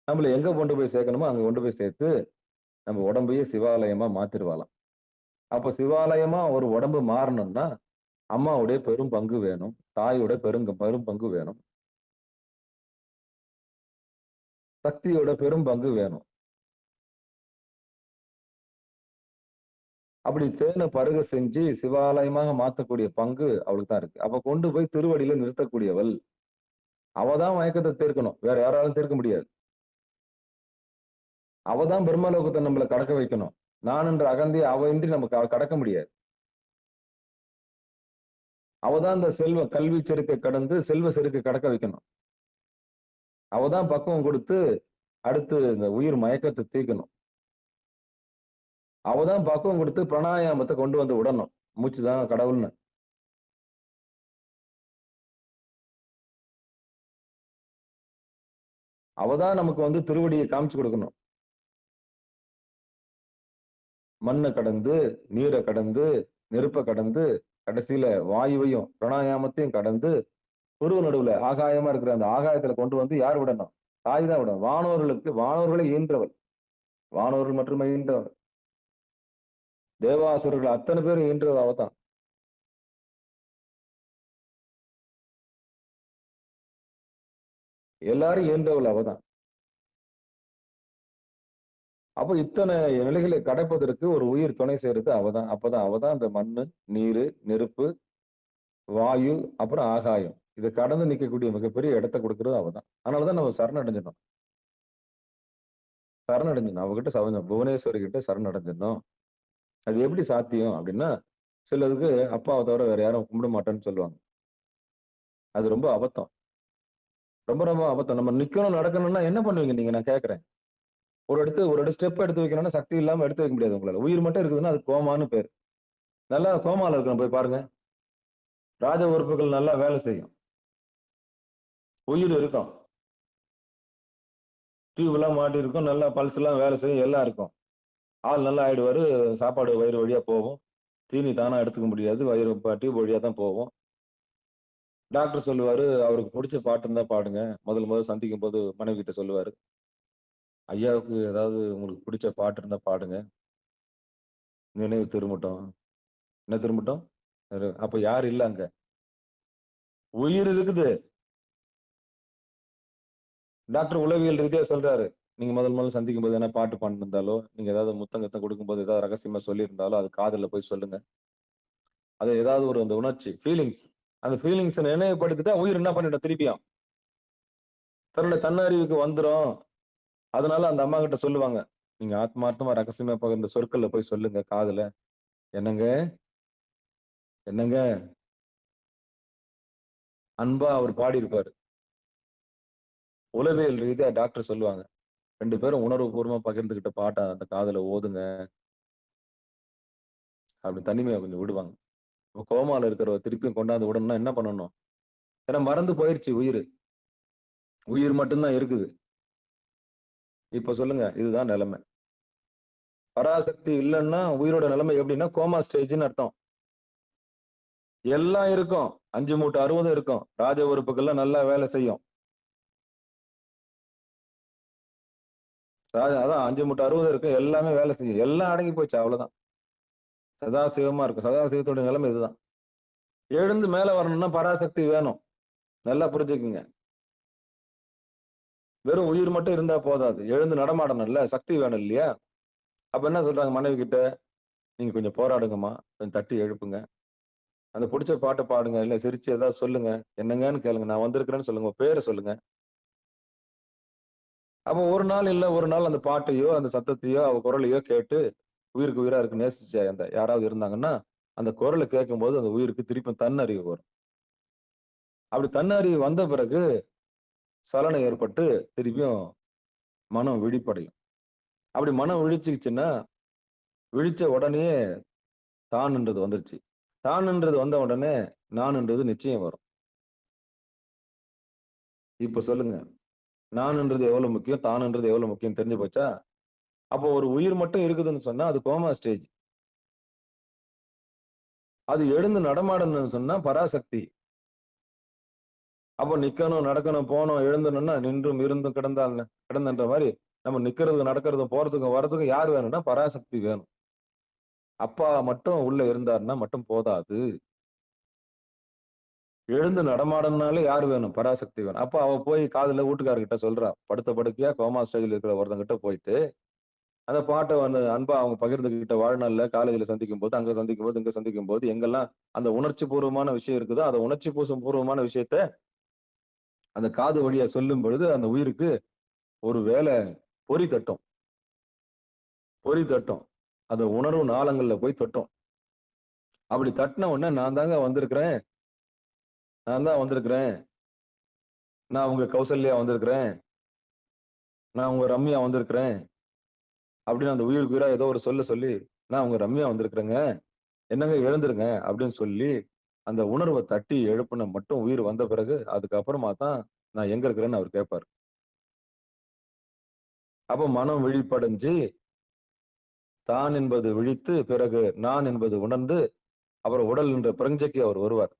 நம்மள எங்க கொண்டு போய் சேர்க்கணுமோ அங்க கொண்டு போய் சேர்த்து நம்ம உடம்பையே சிவாலயமா மாத்திருவாளாம். அப்ப சிவாலயமா ஒரு உடம்பு மாறணும்னா அம்மாவுடைய பெரும் பங்கு வேணும், தாயோட பெரும் பங்கு வேணும், சக்தியோட பெரும் பங்கு வேணும். அப்படி தேனை பருக செஞ்சு சிவாலயமாக மாத்தக்கூடிய பங்கு அவளுக்கு தான் இருக்கு. அப்ப கொண்டு போய் திருவடியில நிறுத்தக்கூடியவள் அவதான் மயக்கத்தை தீர்க்கணும், வேற யாராலும் தீர்க்க முடியாது. அவதான் பிரம்மலோகத்தை நம்மளை கடக்க வைக்கணும். நான் என்ற அகந்தையை அவ இன்றி நமக்கு கடக்க முடியாது. அவதான் இந்த கல்வி செருக்கை கடந்து செல்வ செருக்கை கடக்க வைக்கணும். அவதான் பக்குவம் கொடுத்து அடுத்து இந்த உயிர் மயக்கத்தை தீர்க்கணும். அவதான் பக்குவம் கொடுத்து பிராணாயாமத்தை கொண்டு வந்து விடணும். மூச்சுதான் கடவுள்னு. அவதான் நமக்கு வந்து திருவடியை காமிச்சு கொடுக்கணும். மண்ணை கடந்து, நீரை கடந்து, நெருப்பை கடந்து, கடைசியில வாயுவையும் பிராணாயாமத்தையும் கடந்து உருவ நடுவுல ஆகாயமா இருக்கிற அந்த ஆகாயத்துல கொண்டு வந்து யார் விடணும்? தாய் தான் விடணும். வானோர்களை ஈன்றவள். வானோர்கள் மட்டுமே ஈன்றவள். தேவாசுரர்கள் அத்தனை பேரும் ஈன்றவள் அவதான். எல்லாரும் ஈன்றவள் அவதான். அப்ப இத்தனை நிலைகளை கடப்பதற்கு ஒரு உயிர் துணை செய்யறது அவதான். அப்பதான் அவதான் அந்த மண்ணு, நீரு, நெருப்பு, வாயு, அப்புறம் ஆகாயம். இதை கடந்து நிக்கக்கூடிய மிகப்பெரிய இடத்தை கொடுக்கறது அவதான். அதனாலதான் நம்ம சரணடைஞ்சிடணும். அவகிட்ட புவனேஸ்வரி கிட்ட சரணடைஞ்சிடணும். அது எப்படி சாத்தியம் அப்படின்னா, சிலருக்கு அப்பாவை தவிர வேற யாரும் கும்பிட மாட்டேன்னு சொல்லுவாங்க. அது ரொம்ப அபத்தம். ரொம்ப ரொம்ப அபத்தம். நம்ம நிக்கணும் நடக்கணும்னா என்ன பண்ணுவீங்க நீங்க? நான் கேட்கிறேன். ஒரு ஸ்டெப் எடுத்து வைக்கணும்னா சக்தி இல்லாம எடுத்து வைக்க முடியாது உங்களால. உயிர் மட்டும் இருக்குதுன்னா அது கோமான்னு பேர். நல்லா கோமால இருக்கணும், போய் பாருங்க. ராஜ உறுப்புகள் நல்லா வேலை செய்யும். உயிர் இருக்கும். டியூப் எல்லாம் மாட்டி இருக்கும், நல்லா பல்ஸ் எல்லாம் வேலை செய்யும், எல்லாம் இருக்கும். ஆள் நல்லா ஆயிடுவாரு. சாப்பாடு வயிறு வழியா போகும். தீனி தானா எடுத்துக்க முடியாது, வயிறு டியூப் வழியா தான் போகும். டாக்டர் சொல்லுவாரு, அவருக்கு பிடிச்ச பாட்டு இருந்தா பாடுங்க. முதல்ல சந்திக்கும் போது மனைவி கிட்ட சொல்லுவாரு, ஐயாவுக்கு ஏதாவது உங்களுக்கு பிடிச்ச பாட்டு இருந்தா பாடுங்க, நினைவு திரும்பட்டும். என்ன திரும்பட்டும்? அப்ப யாரு இல்ல அங்க? உயிர் இருக்குது. டாக்டர் உளவியல் ரீதியா சொல்றாரு, நீங்க முதல்ல சந்திக்கும் போது என்ன பாட்டு பாண்டிருந்தாலோ, நீங்க ஏதாவது முத்தங்கத்தை கொடுக்கும்போது ஏதாவது ரகசியமா சொல்லியிருந்தாலோ அது காதுல போய் சொல்லுங்க. அது ஏதாவது ஒரு அந்த உணர்ச்சி, ஃபீலிங்ஸ், அந்த ஃபீலிங்ஸை நினைவுபடுத்திட்டா உயிர் என்ன பண்ணிடும்? திருப்பியும் தன்னுடைய தன்னறிவுக்கு வந்துடும். அதனால அந்த அம்மா கிட்ட சொல்லுவாங்க, நீங்க ஆத்மார்த்தமா ரகசியமா பகிர்ந்த சொற்கள்ல போய் சொல்லுங்க காதுல. என்னங்க என்னங்க அன்பா அவர் பாடி இருப்பாரு. உளவியல் ரீதியா டாக்டர் சொல்லுவாங்க, 2 பேரும் உணர்வு பூர்வமா பகிர்ந்துகிட்ட பாட்டை அந்த காதுல ஓதுங்க. அப்படி தனிமையை கொஞ்சம் விடுவாங்க. இப்ப கோமால இருக்கிறவ திருப்பியும் கொண்டாந்து விடணும்னா என்ன பண்ணணும்? ஏன்னா மறந்து போயிருச்சு உயிர். உயிர் மட்டும்தான் இருக்குது. இப்ப சொல்லுங்க, இதுதான் நிலைமை. பராசக்தி இல்லைன்னா உயிரோட நிலைமை எப்படின்னா கோமா ஸ்டேஜ்னு அர்த்தம். எல்லாம் இருக்கும், 5 மூட்டு 60 இருக்கும், ராஜ உறுப்புகள்லாம் நல்லா வேலை செய்யும். அதான் 5 மூட்டு 60 இருக்கும், எல்லாமே வேலை செய்யும், எல்லாம் அடங்கி போச்சு, அவ்வளவுதான். சதாசிவமா இருக்கும். சதாசிவத்தோட நிலைமை இதுதான். எழுந்து மேல வரணும்னா பராசக்தி வேணும். நல்லா புரிஞ்சுக்குங்க. வெறும் உயிர் மட்டும் இருந்தா போதாது. எழுந்து நடமாடணும்ல, சக்தி வேணும் இல்லையா? அப்ப என்ன சொல்றாங்க மனைவி கிட்ட, நீங்க கொஞ்சம் போராடுங்கம்மா, கொஞ்சம் தட்டி எழுப்புங்க. அந்த புடிச்ச பாட்ட பாடுங்க, இல்ல சிரிச்சு ஏதாவது சொல்லுங்க. என்னங்கன்னு கேளுங்க. நான் வந்திருக்கிறேன்னு சொல்லுங்க. உங்க பேர சொல்லுங்க. அப்ப ஒரு நாள் இல்ல ஒரு நாள் அந்த பாட்டையோ, அந்த சத்தத்தையோ, அவ குரலையோ கேட்டு உயிருக்கு உயிரா இருக்கு நேசிச்ச அந்த யாராவது இருந்தாங்கன்னா, அந்த குரல கேட்கும்போது அந்த உயிருக்கு திருப்பி தன்னறிவு வரும். அப்படி தன்னறிவு வந்த பிறகு சலனம் ஏற்பட்டு திருப்பியும் மனம் விழிப்படையும். அப்படி மனம் விழிச்சுச்சுன்னா, விழிச்ச உடனேயே தான்ன்றது வந்துருச்சு. தான்ன்றது வந்த உடனே நான்ன்றது நிச்சயம் வரும். இப்ப சொல்லுங்க. நான்ன்றது எவ்வளவு முக்கியம்? தான்ன்றது எவ்வளவு முக்கியம் தெரிஞ்சு போச்சா? அப்போ ஒரு உயிர் மட்டும் இருக்குதுன்னு சொன்னா, அது கோமா ஸ்டேஜ். அது எழுந்து நடமாடணும்னு சொன்னா பராசக்தி. அப்போ நிக்கணும், நடக்கணும், போணும், எழுந்தணும்னா நின்றும் இருந்தும் கிடந்தன்ற மாரி நம்ம நிக்கிறது, நடக்கிறதும், போறதுக்கும், வரதுக்கும் யார் வேணும்னா பராசக்தி வேணும். அப்பா மட்டும் உள்ள இருந்தாருன்னா மட்டும் போதாது. எழுந்து நடமாடணும்னாலே யார் வேணும்? பராசக்தி வேணும். அப்ப அவ போய் காதுல வீட்டுக்காரர்கிட்ட சொல்றா. படுத்த படுக்கையா கோமா ஸ்டேஜ்ல இருக்கிற ஒருத்தங்கிட்ட போயிட்டு, அந்த பாட்ட வந்து அன்பா அவங்க பகிர்ந்துகிட்ட வாழ்நாள்ல காலேஜ்ல சந்திக்கும்போது, அங்க சந்திக்கும்போது, இங்க சந்திக்கும்போது, எங்கெல்லாம் அந்த உணர்ச்சி பூர்வமான விஷயம் இருக்குதோ, அந்த உணர்ச்சி பூர்வமான விஷயத்த அந்த காது வழியா சொல்லும் பொழுது, அந்த உயிருக்கு ஒரு வேளை பொறி தட்டும். பொறி தட்டும். அந்த உணர்வு நாளங்கள்ல போய் தட்டும். அப்படி தட்டுன உடனே நான் தாங்க வந்திருக்கிறேன். நான் தான் வந்திருக்கிறேன். நான் உங்க கௌசல்யா வந்திருக்கிறேன். நான் உங்க ரம்யா வந்திருக்கிறேன். அப்படின்னு அந்த உயிருக்கு உயிரா ஏதோ ஒரு சொல்லி, நான் உங்க ரம்யா வந்திருக்கிறேங்க. என்னங்க எழுந்துருங்க அப்படின்னு சொல்லி, அந்த உணர்வ தட்டி எழுப்புன மட்டும் உயிர் வந்த பிறகு, அதுக்கப்புறமா தான் நான் எங்க இருக்கிறேன்னு அவர் கேட்பாரு. அப்ப மனம் விழிப்படைஞ்சு, தான் என்பது விழித்து, பிறகு நான் என்பது உணர்ந்து, அப்புறம் உடல் என்ற பிரஞ்சைக்கு அவர் வருவார்.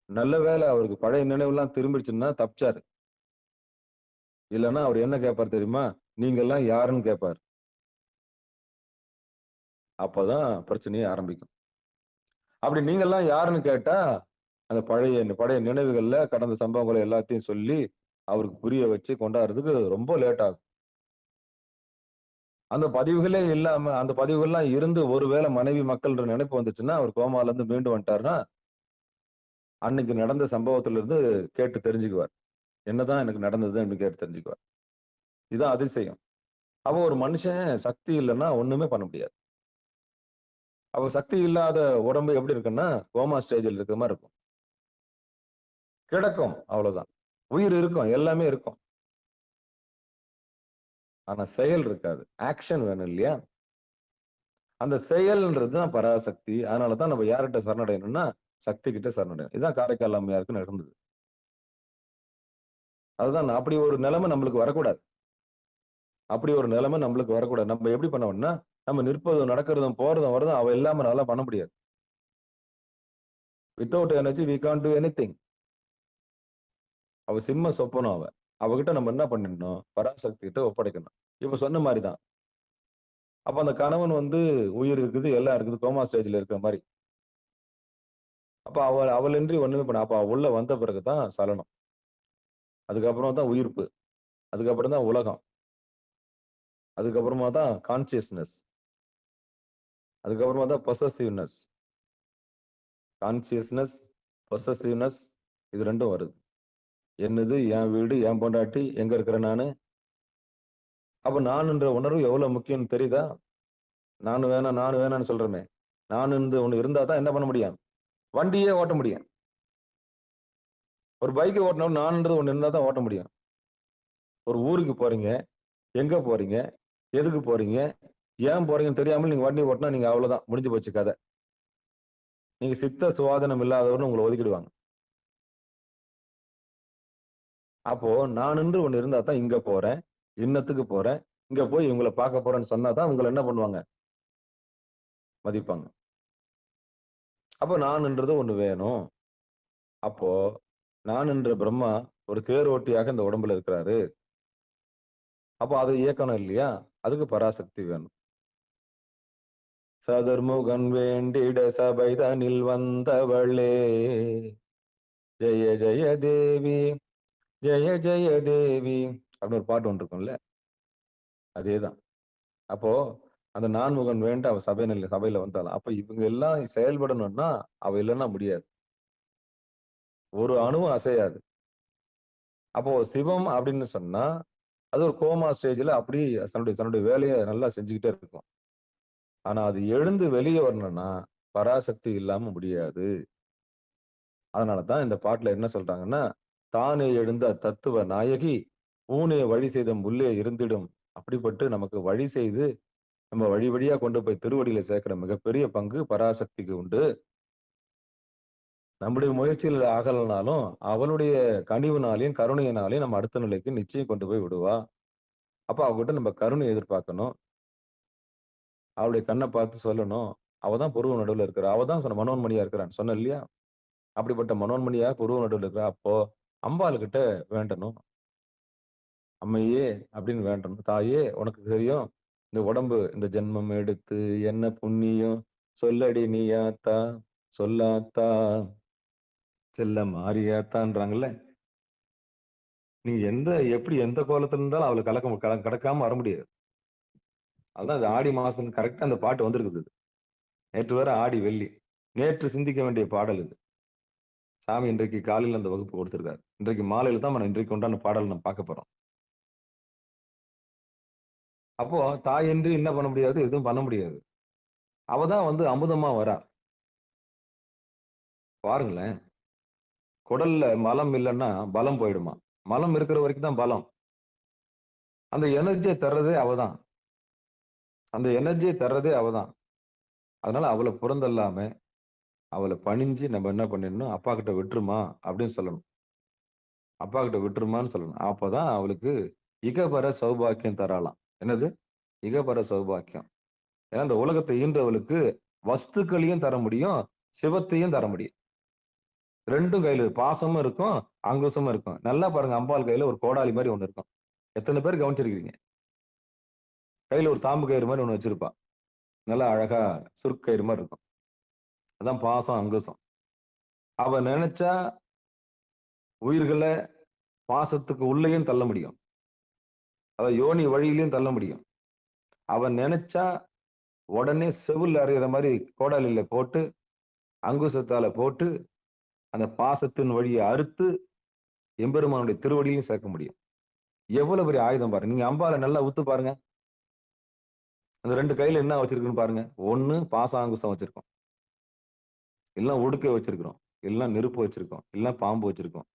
நல்ல வேளை அவருக்கு பழைய நினைவெல்லாம் திரும்பிடுச்சுன்னா தப்பிச்சாரு. இல்லன்னா அவர் என்ன கேட்பார் தெரியுமா? நீங்கெல்லாம் யாருன்னு கேட்பார். அப்பதான் பிரச்சனையே ஆரம்பிக்கும். அப்படி நீங்கெல்லாம் யாருன்னு கேட்டா, அந்த பழைய பழைய நினைவுகள்ல கடந்த சம்பவங்கள எல்லாத்தையும் சொல்லி, அவருக்கு புரிய வச்சு கொண்டாடுறதுக்கு ரொம்ப லேட் ஆகும். அந்த பதிவுகளே இல்லாம, அந்த பதிவுகள்லாம் இருந்து ஒருவேளை மனைவி, மக்கள்ன்ற நினைப்பு வந்துச்சுன்னா, அவர் கோமால இருந்து மீண்டு வந்துட்டாருன்னா, அன்னைக்கு நடந்த சம்பவத்துல இருந்து கேட்டு தெரிஞ்சுக்குவார். என்னதான் எனக்கு நடந்தது அப்படின்னு கேட்டு தெரிஞ்சுக்குவார். இதான் அதிசயம். அப்ப ஒரு மனுஷன் சக்தி இல்லன்னா ஒண்ணுமே பண்ண முடியாது. அப்ப சக்தி இல்லாத உடம்பு எப்படி இருக்குன்னா, கோமா ஸ்டேஜ்ல இருக்கிற மாரி இருக்கும். கிடக்கும் அவ்வளவுதான். உயிர் இருக்கும், எல்லாமே இருக்கும். ஆனா செயல் இருக்காது. ஆக்ஷன் வேணும் இல்லையா? அந்த செயல்ன்றது தான் பராசக்தி. அதனால தான் நம்ம யார்கிட்ட சரணடையணும்னா, சக்தி கிட்ட சரணடையணும். இதான் காரைக்கால் அம்மையாருக்கு நடந்தது. அதுதான் அப்படி ஒரு நிலைமை நம்மளுக்கு வரக்கூடாது. அப்படி ஒரு நிலைமை நம்மளுக்கு வரக்கூடாது. நம்ம எப்படி பண்ணணும்னா, நம்ம நிற்பதும், நடக்கிறதும், போறதும், வரதும் அவ இல்லாம நம்மளால பண்ண முடியாது. Without energy we can't do anything. அவ சிம்ம சொப்பனம் அவ. அவகிட்ட நம்ம என்ன பண்ணிடணும்? பராசக்தி கிட்ட ஒப்படைக்கணும். இப்ப சொன்ன மாரி தான். அப்ப அந்த கணவன் வந்து உயிர் இருக்குது, எல்லாம் இருக்குது, கோமா ஸ்டேஜ்ல இருக்கிற மாரி. அப்ப அவளின்றி ஒண்ணுமே பண்ண அப்ப அவ உள்ள வந்த பிறகு தான் சலனம். அதுக்கப்புறம் தான் உயிர்ப்பு. அதுக்கப்புறம் தான் உலகம். அதுக்கப்புறமா தான் கான்ஷியஸ்னஸ். அதுக்கப்புறமா தான் பொசசிவ்னஸ். கான்ஷியஸ்னஸ், பொசசிவ்னஸ் இது 2ம் வருது. என்னது, என் வீடு, என் பொண்டாட்டி, எங்க இருக்கிறேன் நானு? அப்ப நானுன்ற உணர்வு எவ்வளவு முக்கியம்னு தெரியுதா? நானு வேணாம், நானு வேணாம்னு சொல்றோமே. நானுன்னு ஒண்ணு இருந்தா தான் என்ன பண்ண முடியும்? வண்டியே ஓட்ட முடியும். ஒரு பைக் ஓட்டணும் நான்ன்றது ஒண்ணு இருந்தா தான் ஓட்ட முடியும். ஒரு ஊருக்கு போறீங்க. எங்க போறீங்க? எதுக்கு போறீங்க? ஏன் போறீங்கன்னு தெரியாமல் நீங்க வண்டி ஓட்டுனா நீங்க அவ்வளவுதான். முடிஞ்சு போச்சு கதை. நீங்க சித்த சுவாதனம் இல்லாதவர்னு உங்கள ஒதுக்கிடுவாங்க. அப்போ நானுன்று ஒண்ணு இருந்தா தான் இங்க போறேன், இன்னத்துக்கு போறேன், இங்க போய் இவங்கள பார்க்க போறேன்னு சொன்னா தான் உங்கள என்ன பண்ணுவாங்க? மதிப்பாங்க. அப்ப நானுன்றது ஒண்ணு வேணும். அப்போ நானுன்ற பிரம்மா ஒரு தேர் ஓட்டியாக இந்த உடம்புல இருக்கிறாரு. அப்போ அதை இயக்கணும் இல்லையா? அதுக்கு பராசக்தி வேணும். சதுர்முகன் வேண்டிட சபைதனில் வந்தவளே, ஜெய ஜெய தேவி ஜெய ஜெய தேவி அப்படின்னு ஒரு பாட்டு ஒன்று இருக்கும்ல, அதேதான். அப்போ அந்த நான்முகன் வேண்ட அவ சபையில வந்தாலும், அப்ப இவங்க எல்லாம் செயல்படணும்னா அவ இல்லைன்னா முடியாது. ஒரு அணுவும் அசையாது. அப்போ சிவம் அப்படின்னு சொன்னா அது ஒரு கோமா ஸ்டேஜ்ல அப்படி தன்னுடைய தன்னுடைய வேலையை நல்லா செஞ்சுக்கிட்டே இருக்கும். ஆனா அது எழுந்து வெளியே வரணும்னா பராசக்தி இல்லாம முடியாது. அதனாலதான் இந்த பாட்டுல என்ன சொல்றாங்கன்னா, தானே எழுந்த தத்துவ நாயகி ஊனே வழி செய்த முள்ளே இருந்திடும். அப்படிப்பட்டு நமக்கு வழி செய்து நம்ம வழி வழியா கொண்டு போய் திருவடியில சேர்க்கிற மிகப்பெரிய பங்கு பராசக்திக்கு உண்டு. நம்முடைய முயற்சியில் ஆகலனாலும் அவளுடைய கனிவுனாலையும் கருணையினாலையும் நம்ம அடுத்த நிலைக்கு நிச்சயம் கொண்டு போய் விடுவா. அப்ப அவகிட்ட நம்ம கருணை எதிர்பார்க்கணும். அவளுடைய கண்ணை பார்த்து சொல்லணும். அவதான் புருவ நடுவுல இருக்கிறா. அவதான் சொன்ன மனோன்மணியா இருக்கிறான்னு சொன்ன இல்லையா? அப்படிப்பட்ட மனோன்மணியா புருவ நடுவுல இருக்கிறா. அப்போ அம்பாள் கிட்ட வேண்டணும். அம்மையே அப்படின்னு வேண்டணும். தாயே உனக்கு தெரியும் இந்த உடம்பு இந்த ஜென்மம் எடுத்து என்ன புண்ணியம் சொல்லடி நீயாத்தா சொல்லாத்தா செல்ல மாறியாத்தான்றாங்கல்ல. நீங்க எப்படி எந்த கோலத்துல இருந்தாலும் அவளை கடக்காம வர முடியாது. அதுதான் இந்த ஆடி மாசம் கரெக்டா அந்த பாட்டு வந்திருக்குது. நேற்று வேற ஆடி வெள்ளி. நேற்று சிந்திக்க வேண்டிய பாடல் இது. சாமி இன்றைக்கு காலையில் அந்த வகுப்பு கொடுத்திருக்காரு. இன்றைக்கு மாலையில தான் நம்ம இன்றைக்கு உண்டான பாடல் நம்ம பார்க்க போறோம். அப்போ தாய் என்று என்ன பண்ண முடியாது, எதுவும் பண்ண முடியாது. அவதான் அமுதமா வரா. பாருங்களேன், குடல்ல மலம் இல்லைன்னா பலம் போயிடுமா. மலம் இருக்கிற வரைக்கும் தான் பலம். அந்த எனர்ஜியை தர்றதே அவதான். அந்த எனர்ஜியை தர்றதே அவதான். அதனால அவளை புறந்தல்லாம அவளை பணிஞ்சு நம்ம என்ன பண்ணிடணும், அப்பா கிட்ட விட்டுருமா அப்படின்னு சொல்லணும். அப்பா கிட்ட விட்டுருமான்னு சொல்லணும். அப்பதான் அவளுக்கு இகபர சௌபாக்கியம் தரலாம். என்னது இகபர சௌபாக்கியம்? ஏன்னா இந்த உலகத்தை ஈன்றவளுக்கு வஸ்துக்களையும் தர முடியும், சிவத்தையும் தர முடியும். ரெண்டும் கையில பாசமும் இருக்கும், அங்குசமும் இருக்கும். நல்லா பாருங்க, அம்பாள் கையில ஒரு கோடாலி மாதிரி ஒண்ணு இருக்கும். எத்தனை பேர் கவனிச்சிருக்கீங்க? கையில ஒரு தாம்பு கயிறு மாதிரி ஒண்ணு வச்சிருப்பா. நல்லா அழகா சுருக்கயிறு மாதிரி இருக்கும். அதான் பாசம், அங்குசம். அவ நினைச்சா உயிர்களை பாசத்துக்கு உள்ளேயும் தள்ள முடியும். அத யோனி வழியிலையும் தள்ள முடியும். அவன் நினைச்சா உடனே செவுல் அறிகிற மாதிரி கோடாலியில போட்டு அங்குசத்தால போட்டு அந்த பாசத்தின் வழியை அறுத்து எம்பெருமானுடைய திருவடியிலையும் சேர்க்க முடியும். எவ்வளவு பெரிய ஆயுதம் பாருங்க. நீங்க அம்பால நல்லா உத்து பாருங்க. அந்த ரெண்டு கையில என்ன வச்சிருக்குன்னு பாருங்க. ஒண்ணு பாசாங்குசம் வச்சிருக்கோம், எல்லாம் உடுக்கை வச்சிருக்கிறோம், எல்லாம் நெருப்பு வச்சிருக்கோம், எல்லாம் பாம்பு வச்சிருக்கோம்.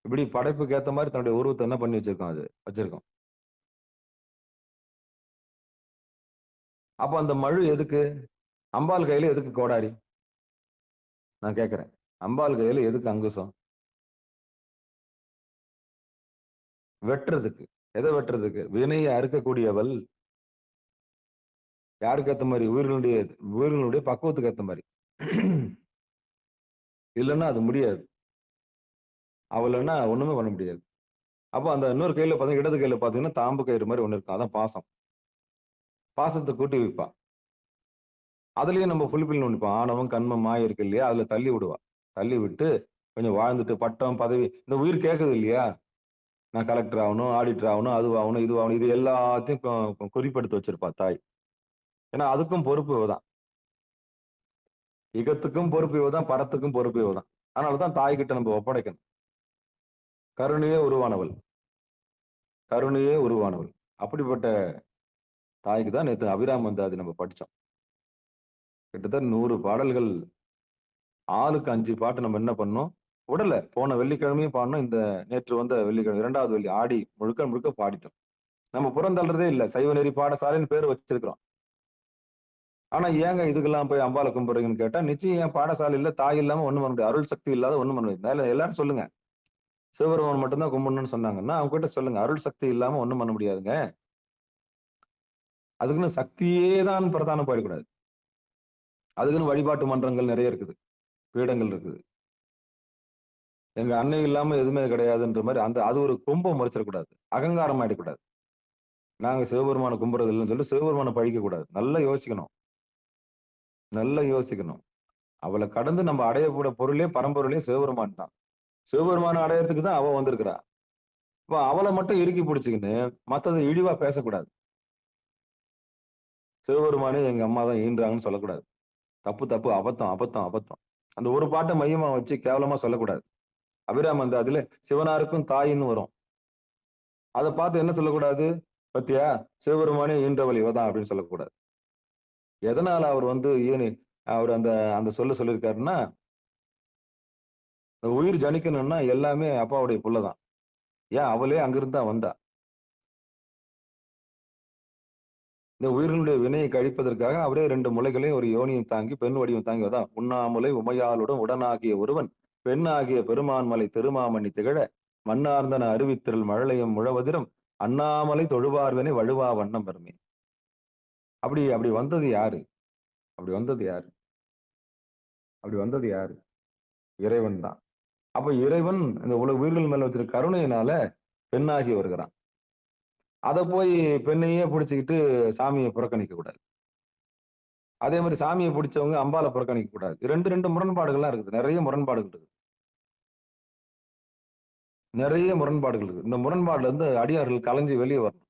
இப்படி படைப்புக்கு ஏத்த மாதிரி தன்னுடைய உருவத்தை என்ன பண்ணி வச்சிருக்கோம், அது வச்சிருக்கோம். அப்ப அந்த மழு எதுக்கு? அம்பாள் கையில எதுக்கு கோடாரி? நான் கேட்கிறேன். அம்பாள் கையில எதுக்கு அங்குசம்? வெட்டுறதுக்கு. எதை வெட்டுறதுக்கு? வினையை அறுக்கக்கூடியவள். யாருக்கு ஏத்த மாதிரி? உயிர்களுடைய பக்குவத்துக்கு ஏத்த மாதிரி. இல்லைன்னா அது முடியாது. அவளைன்னா ஒண்ணுமே பண்ண முடியாது. அப்போ அந்த இன்னொரு கையில பாத்தீங்கன்னா, இடது கையில பாத்தீங்கன்னா தாம்பு கயிறு மாதிரி ஒண்ணு இருக்கும். அதான் பாசம். பாசத்தை கூட்டி வைப்பா. அதுலயும் நம்ம ஃபுல்பில் நினைப்போம். ஆணவம் கண்மம் மாய இருக்கு இல்லையா, அதுல தள்ளி விடுவா. தள்ளி விட்டு கொஞ்சம் வாழ்ந்துட்டு பட்டம் பதவி இந்த உயிர் கேட்குது இல்லையா, நான் கலெக்டர் ஆகணும், ஆடிட்டர் ஆகணும், அதுவாகணும், இதுவாகணும், இது எல்லாத்தையும் குறிப்பெடுத்து வச்சிருப்பா தாய். ஏன்னா அதுக்கும் பொறுப்பு இவதான். இகத்துக்கும் பொறுப்பு இவதான், பரத்துக்கும் பொறுப்பு இவதான். அதனாலதான் தாய்கிட்ட நம்ம ஒப்படைக்கணும். கருணையே உருவானவள், கருணையே உருவானவள். அப்படிப்பட்ட தாய்க்கு தான் நேற்று அபிராம வந்தாதி நம்ம படிச்சோம். கிட்டத்தட்ட 100 பாடல்கள், ஆளுக்கு 5 பாட்டு நம்ம என்ன பண்ணோம், உடல போன வெள்ளிக்கிழமையும் பாடணும். இந்த நேற்று வந்த வெள்ளிக்கிழமை 2வது வெள்ளி ஆடி முழுக்க முழுக்க பாடிட்டோம். நம்ம புறந்தள்ளுறதே இல்ல. சைவ நெறி பாடசாலைன்னு பேர் வச்சிருக்கிறோம். ஆனா ஏங்க இதுக்கெல்லாம் போய் அம்பால கும்பிடுறீங்கன்னு கேட்டா, நிச்சயம் என் பாடசாலையில தாய் இல்லாம ஒண்ணும் பண்ண முடியாது, அருள் சக்தி இல்லாத ஒண்ணும் பண்ண முடியாது. எல்லாரும் சொல்லுங்க, சிவபெருமான் மட்டும்தான் கும்பிடணும்னு சொன்னாங்கன்னா அவங்க கிட்ட சொல்லுங்க, அருள் சக்தி இல்லாம ஒண்ணும் பண்ண முடியாதுங்க. அதுக்குன்னு சக்தியே தான் பிரதானம் போயிடக்கூடாது. அதுக்குன்னு வழிபாட்டு மன்றங்கள் நிறைய இருக்குது, பீடங்கள் இருக்குது. எங்க அன்னை இல்லாம எதுவுமே கிடையாதுன்ற மாதிரி அது ஒரு கும்பம் முறைச்சிடக்கூடாது, அகங்காரம் ஆயிடக்கூடாது. நாங்க சிவபெருமான கும்பிடுறது இல்லைன்னு சொல்லிட்டு சிவபெருமான பழிக்க கூடாது. நல்லா யோசிக்கணும். நல்லா யோசிக்கணும். அவளை கடந்து நம்ம அடையக்கூட பொருளே பரம்பொருளே சிவபெருமான் தான். சிவபெருமான அடையறதுக்கு தான் அவ வந்திருக்கிறா. இப்ப அவளை மட்டும் இறுக்கி பிடிச்சுக்கின்னு மத்ததை இழிவா பேசக்கூடாது. சிவபெருமானே எங்க அம்மா தான் ஈன்றாங்கன்னு சொல்லக்கூடாது. தப்பு தப்பு, அபத்தம் அபத்தம் அபத்தம். அந்த ஒரு பாட்டை மையமா வச்சு கேவலமா சொல்லக்கூடாது. அபிராம அந்த அதுல சிவனாருக்கும் தாயின்னு வரும். அதை பார்த்து என்ன சொல்லக்கூடாது? பத்தியா சிவபெருமானே ஈன்றவள் இவதான் அப்படின்னு சொல்லக்கூடாது. எதனால அவர் வந்து அவர் அந்த அந்த சொல்லியிருக்காருன்னா, உயிர் ஜனிக்கணும்னா எல்லாமே அப்பாவுடைய புள்ளதான். ஏன் அவளே அங்கிருந்து தான் வந்தா. இந்த உயிரினுடைய வினையை கழிப்பதற்காக அவரே 2 முலைகளையும் ஒரு யோனியும் தாங்கி பெண் வடிவம் தாங்கி வதான். உண்ணாமுலை உமையாளுடன் உடனாகிய ஒருவன் பெண்ணாகிய பெருமான்மலை திருமாமணி திகழ மண்ணார்ந்தன அறிவித்திரள் மழலையும் முழவதிரும் அண்ணாமலை தொழுவார்வனை வழுவா வண்ணம் பெருமே. அப்படி அப்படி வந்தது யாரு? அப்படி வந்தது யாரு? அப்படி வந்தது யாரு? இறைவன் தான். அப்ப இறைவன் இந்த உயிர்கள் மேல வச்சிருக்க கருணையினால பெண்ணாகி வருகிறான். அதை போய் பெண்ணையே பிடிச்சுக்கிட்டு சாமியை புறக்கணிக்க கூடாது. அதே மாதிரி சாமியை பிடிச்சவங்க அம்பால புறக்கணிக்க கூடாது. ரெண்டு முரண்பாடுகள்லாம் இருக்குது. நிறைய முரண்பாடுகள் இருக்கு. நிறைய முரண்பாடுகள் இருக்கு. இந்த முரண்பாடுல இருந்து அடியார்கள் கலைஞ்சு வெளியே வரணும்.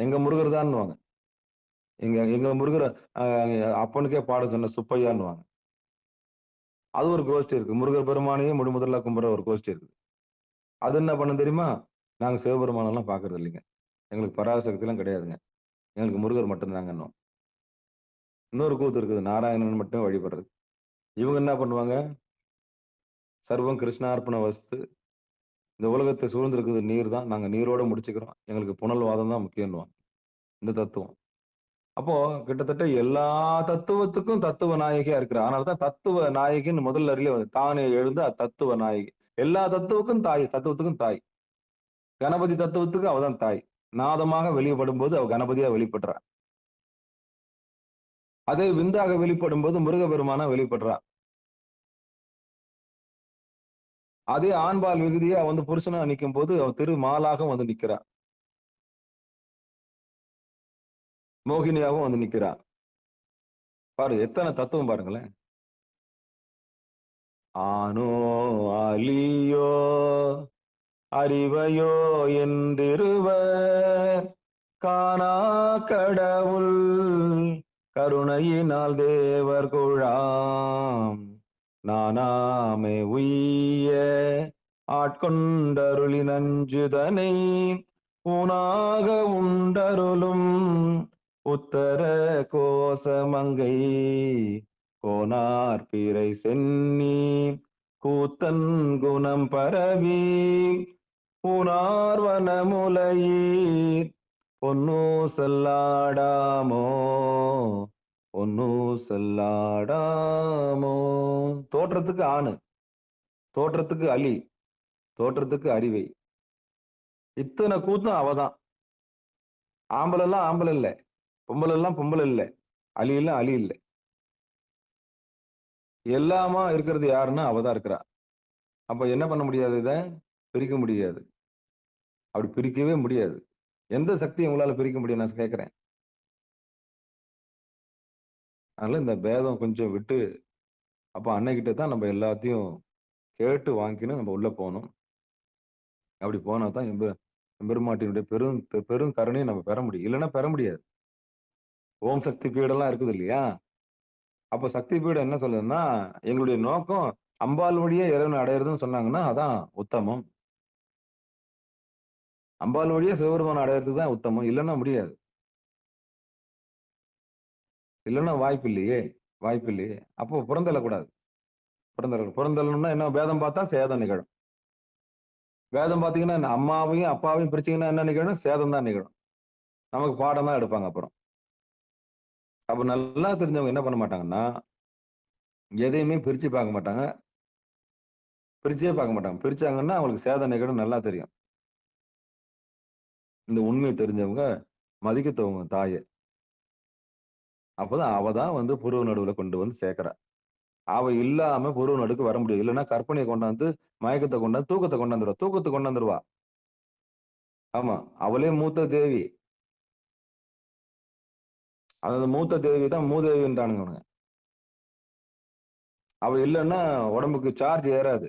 எங்க முருகர் தான்னுவாங்க. எங்க முருகர் அப்பனுக்கே பாட சொன்ன சுப்பையான்னுவாங்க. அது ஒரு கோஷ்டி இருக்கு. முருகர் பெருமானையும் முதல்ல கும்பிடுற ஒரு கோஷ்டி இருக்கு. அது என்ன பண்ண தெரியுமா? நாங்க சிவபெருமானெல்லாம் பாக்குறது இல்லைங்க. எங்களுக்கு பராசக்தி எல்லாம் கிடையாதுங்க. எங்களுக்கு முருகர் மட்டும்தாங்க. இன்னொரு கூத்து இருக்குது. நாராயணன் மட்டும் வழிபடுறது. இவங்க என்ன பண்ணுவாங்க? சர்வம் கிருஷ்ணார்ப்பண வஸ்து. இந்த உலகத்தை சூழ்ந்திருக்குது நீர் தான். நாங்க நீரோட முடிச்சுக்கிறோம். எங்களுக்கு புனல்வாதம் தான் முக்கியம்னுவாங்க. இந்த தத்துவம். அப்போ கிட்டத்தட்ட எல்லா தத்துவத்துக்கும் தத்துவ நாயகியா இருக்கிற. அதனாலதான் தத்துவ நாயகின்னு முதல் அறில தானே எழுந்து தத்துவ நாயகி. எல்லா தத்துவத்துக்கும் தாய். கணபதி தத்துவத்துக்கு அவதான் தாய். நாதமாக வெளிப்படும் போது அவ கணபதியா வெளிப்படுறா. அதே விந்தாக வெளிப்படும் போது முருகபெருமானா வெளிப்படுறா. அதே ஆண்பால் விகுதியா வந்து புருஷனா நிற்கும் போது அவ திருமாலாக வந்து நிக்கிறா. மோகினியாவும் வந்து நிக்கிறா. பாரு எத்தனை தத்துவம் பாருங்களேன். ஆனோ அலியோ அறிவையோ என்றிருவர் காணா கடவுள் கருணையினால் தேவர் குழாம் நானாமே உய்ய ஆட்கொண்டருளி நஞ்சுதனை ஊனாக உண்டருளும் உத்தர கோசமங்கை கோனார் பிறை சென்னி கூத்தன் குணம் பரவி ஊனார்வனமுலையீர் பொன்னு செல்லாடாமோ தோற்றத்துக்கு ஆணு, தோற்றத்துக்கு அலி, தோற்றத்துக்கு அறிவை. இத்தனை கூத்தும் அவதான். ஆம்பளை எல்லாம் ஆம்பளை இல்லை, பொம்பளை எல்லாம் பொம்பளை இல்லை, அலி எல்லாம் அலி இல்லை. எல்லாமா இருக்கிறது யாருன்னா அவதான் இருக்கிறா. அப்ப என்ன பண்ண முடியாது? இதை பிரிக்க முடியாது. அப்படி பிரிக்கவே முடியாது. எந்த சக்தி உங்களால பிரிக்க முடியும் நான் கேட்கிறேன். அதனால இந்த பேதம் கொஞ்சம் விட்டு அப்ப அன்னைக்கிட்ட தான் நம்ம எல்லாத்தையும் கேட்டு வாங்கிக்கணும். நம்ம உள்ள போகணும். அப்படி போனா தான் எம்பெருமாட்டினுடைய பெரும் கருணையை நம்ம பெற முடியும். இல்லைன்னா பெற முடியாது. ஓம் சக்தி பீடெல்லாம் இருக்குது இல்லையா? அப்ப சக்தி பீடம் என்ன சொல்லுதுன்னா, எங்களுடைய நோக்கம் அம்பாள் வழியே இறைவனை அடையிறதுன்னு சொன்னாங்கன்னா அதான் உத்தமம். அம்பாள் வழியே சிவபெருமான் அடையிறதுக்கு தான் உத்தமம். இல்லைன்னா முடியாது. இல்லைன்னா வாய்ப்பு இல்லையே. அப்போ புறந்தள்ளக்கூடாது. புறந்தள்ளணும்னா என்ன? பேதம் பார்த்தா சேதம் நிகழும். வேதம் பார்த்தீங்கன்னா அம்மாவையும் அப்பாவையும் பிரிச்சிங்கன்னா என்ன நிகழும்? சேதம் தான் நிகழும். நமக்கு பாடம் தான் எடுப்பாங்க அப்புறம். அப்ப நல்லா தெரிஞ்சவங்க என்ன பண்ண மாட்டாங்கன்னா, எதையுமே பிரிச்சு பார்க்க மாட்டாங்க. பிரிச்சே பார்க்க மாட்டாங்க. பிரிச்சாங்கன்னா அவங்களுக்கு சேதம் நிகழும் நல்லா தெரியும். இந்த உண்மையை தெரிஞ்சவங்க மதிக்க துவங்க தாயை. அப்பதான் அவதான் வந்து புருவ நடுவுல கொண்டு வந்து சேர்க்கிறா. அவ இல்லாம புருவ நடுக்கு வர முடியாது. இல்லைன்னா கற்பனையை கொண்டாந்து மயக்கத்தை கொண்டாந்து தூக்கத்தை கொண்டாந்துருவா. ஆமா, அவளே மூத்த தேவி. அதாவது மூத்த தேவி தான் மூதேவின்றானுங்க அவனுங்க. அவ இல்லைன்னா உடம்புக்கு சார்ஜ் ஏறாது.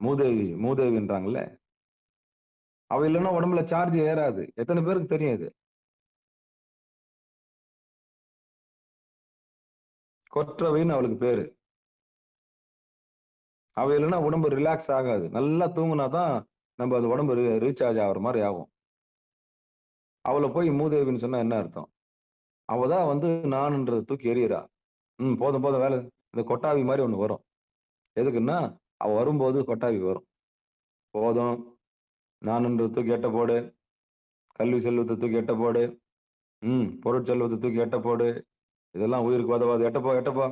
மூதேவின்றாங்கல்ல, அவ இல்லைன்னா உடம்புல சார்ஜ் ஏறாது. எத்தனை பேருக்கு தெரியும் இது? கொற்றவைன்னு அவளுக்கு பேரு. அவ இல்லைன்னா உடம்பு ரிலாக்ஸ் ஆகாது. நல்லா தூங்குனா தான் நம்ம அது உடம்பு ரீசார்ஜ் ஆகுற மாதிரி ஆகும். அவளை போய் மூதேவின்னு சொன்னா என்ன அர்த்தம்? அவ தான் வந்து நான்ன்றதை தூக்கி எறியறா. போதும் போதும் வேலை. இந்த கொட்டாவி மாதிரி ஒண்ணு வரும். எதுக்குன்னா அவ வரும்போது கொட்டாவி வரும். போதும், நான்ன்றதை தூக்கி எட்ட போடு, கல்வி செல்வத்தை தூக்கி எட்ட போடு, பொருட்செல்வத்தை தூக்கி எட்ட போடு, இதெல்லாம் உயிருக்கு உதவாது, எட்டப்போ எட்டப்போ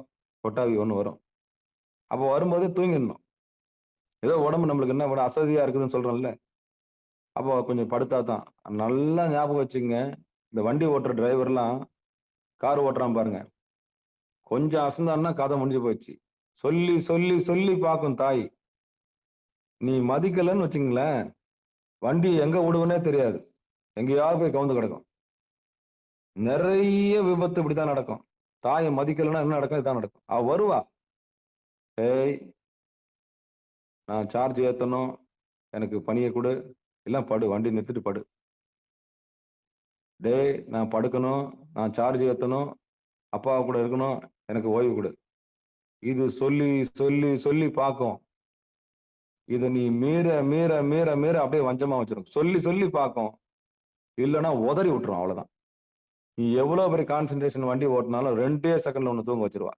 கொட்டாவி ஒண்ணு வரும். அப்போ வரும்போதே தூங்கிடணும். ஏதோ உடம்பு நம்மளுக்கு என்ன பண்ண அசதியா இருக்குதுன்னு சொல்றோம்ல, அப்போ கொஞ்சம் படுத்தா தான். நல்லா ஞாபகம் வச்சுங்க. இந்த வண்டி ஓட்டுற டிரைவர்லாம் கார் ஓட்டுறான் பாருங்க, கொஞ்சம் அசந்தான்னா கதை முடிஞ்சு போச்சு. சொல்லி சொல்லி சொல்லி பார்க்கும் தாய். நீ மதிக்கலன்னு வச்சுங்களேன், வண்டி எங்க விடுவனே தெரியாது, எங்கேயாவது போய் கவுந்து கிடக்கும். நிறைய விபத்து இப்படித்தான் நடக்கும். தாயை மதிக்கலன்னா என்ன நடக்கும்? இதுதான் நடக்கும். அவ வருவா, ஏய் நான் சார்ஜ் ஏத்தணும், எனக்கு பணியை கொடு, இல்ல படு, வண்டி நிறுத்திட்டு படு. டேய் நான் படுக்கணும், நான் சார்ஜ் ஏத்தணும், அப்பாவை கூட இருக்கணும், எனக்கு ஓய்வு கொடு. இது சொல்லி சொல்லி சொல்லி பார்க்கும். இதை நீ மீற மீற மீற மீற அப்படியே வஞ்சமா வச்சிரும். சொல்லி சொல்லி பார்க்கும், இல்லைன்னா உதறி விட்டுரும். அவ்வளவுதான். நீ எவ்வளவு பெரிய கான்சென்ட்ரேஷன் வண்டி ஓட்டினாலும் 2 செகண்ட்ல ஒண்ணு தூங்க வச்சிருவா.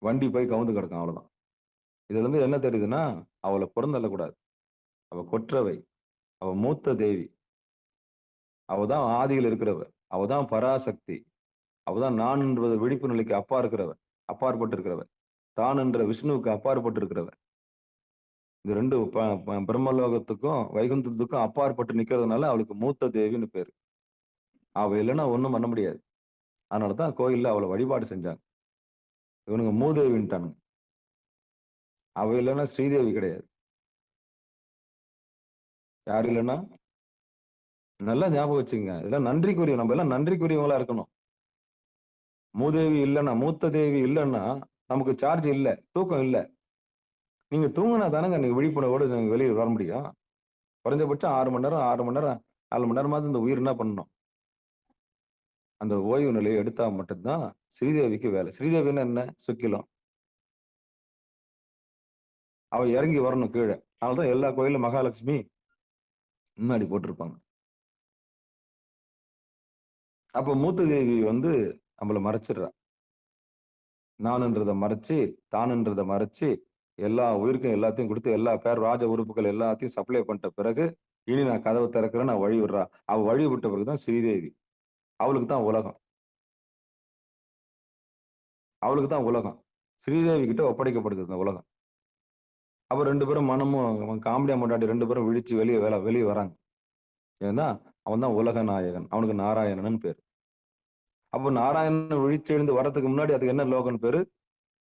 வண்டி போய் கவுந்து கிடக்கும். அவ்வளவுதான். இதுல இருந்து என்ன தெரியுதுன்னா, அவளை புறந்தள்ளக்கூடாது. அவ கொற்றவை, அவ மூத்த தேவி, அவதான் ஆதியில் இருக்கிறவ, அவதான் பராசக்தி, அவதான் நான் என்ற விழிப்பு நிலைக்கு அப்பாற்பட்டு இருக்கிறவ, தான் என்ற விஷ்ணுவுக்கு அப்பாற்பட்டு இருக்கிறவ. இது ரெண்டு பிரம்மலோகத்துக்கும் வைகுந்தத்துக்கும் அப்பாற்பட்டு நிக்கிறதுனால அவளுக்கு மூத்த தேவின்னு பேரு. அவ இல்லைன்னா ஒண்ணும் பண்ண முடியாது. அதனாலதான் கோயில்ல அவளை வழிபாடு செஞ்சாங்க. இவனுங்க மூதேவின்ட்டானுங்க. அவ இல்லைன்னா ஸ்ரீதேவி கிடையாது. யாரு இல்லைன்னா, நல்லா ஞாபகம் வச்சுங்க, இதெல்லாம் நன்றிக்குரிய, நம்ம எல்லாம் நன்றிக்குரியவங்களா இருக்கணும். மூதேவி இல்லைன்னா, மூத்த தேவி இல்லைன்னா நமக்கு சார்ஜ் இல்ல, தூக்கம் இல்ல. நீங்க தூங்கினா தானங்க நீங்க விழிப்புணர்வோடு நீங்க வெளியே வர முடியும். குறைஞ்சபட்சம் 6 மணி நேரம் 4 மணி நேரமாவது இந்த உயிர் என்ன பண்ணணும்? அந்த ஓய்வு நிலையை எடுத்தா மட்டும்தான் ஸ்ரீதேவிக்கு வேலை. ஸ்ரீதேவின்னா என்ன? சுக்கிலம். அவ இறங்கி வரணும் கீழே. அதனாலதான் எல்லா கோயிலும் மகாலட்சுமி முன்னாடி போட்டிருப்பாங்க. அப்ப மூத்த தேவி வந்து நம்மளை மறைச்சிடுறா. நானுன்றதை மறைச்சு, தானுன்றதை மறைச்சு, எல்லா உயிருக்கும் எல்லாத்தையும் கொடுத்து, எல்லா பேர் ராஜ உறுப்புகள் எல்லாத்தையும் சப்ளை பண்ணிட்ட பிறகு, இனி நான் கதவை திறக்கிறேன், நான் வழி விடுறா. அவ வழி விட்ட பிறகுதான் ஸ்ரீதேவி. அவளுக்கு தான் உலகம். அவளுக்கு தான் உலகம். ஸ்ரீதேவி கிட்ட ஒப்படைக்கப்படுது இந்த உலகம். அப்ப 2 பேரும் மனமும் காமெடியா முன்னாடி 2 பேரும் விழிச்சு வெளியே வராங்க. ஏன்னா அவன் தான் உலக நாயகன். அவனுக்கு நாராயணன் பேரு. அப்போ நாராயணன் விழிச்சு எழுந்து வர்றதுக்கு முன்னாடி அதுக்கு என்ன லோகன் பேரு?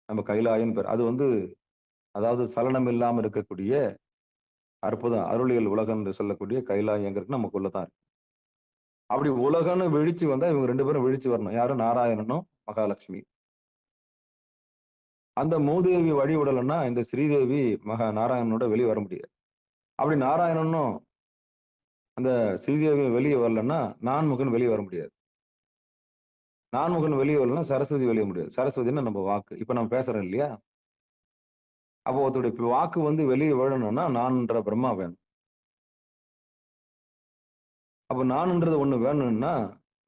நம்ம கைலாயன் பேர். அது வந்து அதாவது சலனம் இல்லாம இருக்கக்கூடிய அற்புதம், அருளியல் உலகம் என்று சொல்லக்கூடிய கைலாயங்கிறது நமக்குள்ளதான் இருக்கு. அப்படி உலகம்னு விழிச்சு வந்தா இவங்க 2 பேரும் விழிச்சு வரணும். யாரும்? நாராயணனும் மகாலட்சுமி. அந்த மூதேவி வழி விடலைன்னா இந்த ஸ்ரீதேவி நாராயணனோட வெளியே வர முடியாது. அப்படி நாராயணனும் அந்த ஸ்ரீதேவி வெளியே வரலன்னா நான்முகன் வெளியே வர முடியாது. நான்முகன் வெளியே வரலன்னா சரஸ்வதி வெளியே முடியாது. சரஸ்வதினா நம்ம வாக்கு. இப்ப நம்ம பேசுறோம் இல்லையா? அப்போ ஒருத்தருடைய வாக்கு வந்து வெளியே விழணும்னா நான்ன்ற பிரம்மா வேணும். அப்ப நான்ன்றது ஒண்ணு வேணும்னா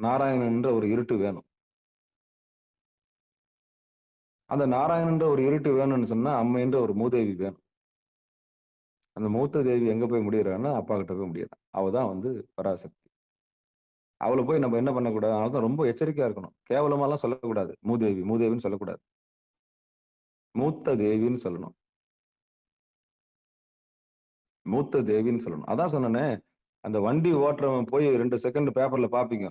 நாராயணன்ற ஒரு இருட்டு வேணும். அந்த நாராயணன்ற ஒரு இருட்டு வேணும்னு சொன்னா அம்மைன்ற ஒரு மூதேவி வேணும். அந்த மூத்த தேவி எங்க போய் முடியறான்னா அப்பா கிட்ட போய் முடியாது. அவதான் வந்து பராசக்தி. அவளை போய் நம்ம என்ன பண்ணக்கூடாது? அதனாலதான் ரொம்ப எச்சரிக்கையா இருக்கணும். கேவலமாலாம் சொல்லக்கூடாது. மூதேவின்னு சொல்லக்கூடாது. மூத்த தேவின்னு சொல்லணும். மூத்த தேவின்னு சொல்லணும். அதான் சொன்னனே, அந்த வண்டி ஓட்டுறவன் போய் 2 செகண்ட் பேப்பர்ல பாப்பீங்க,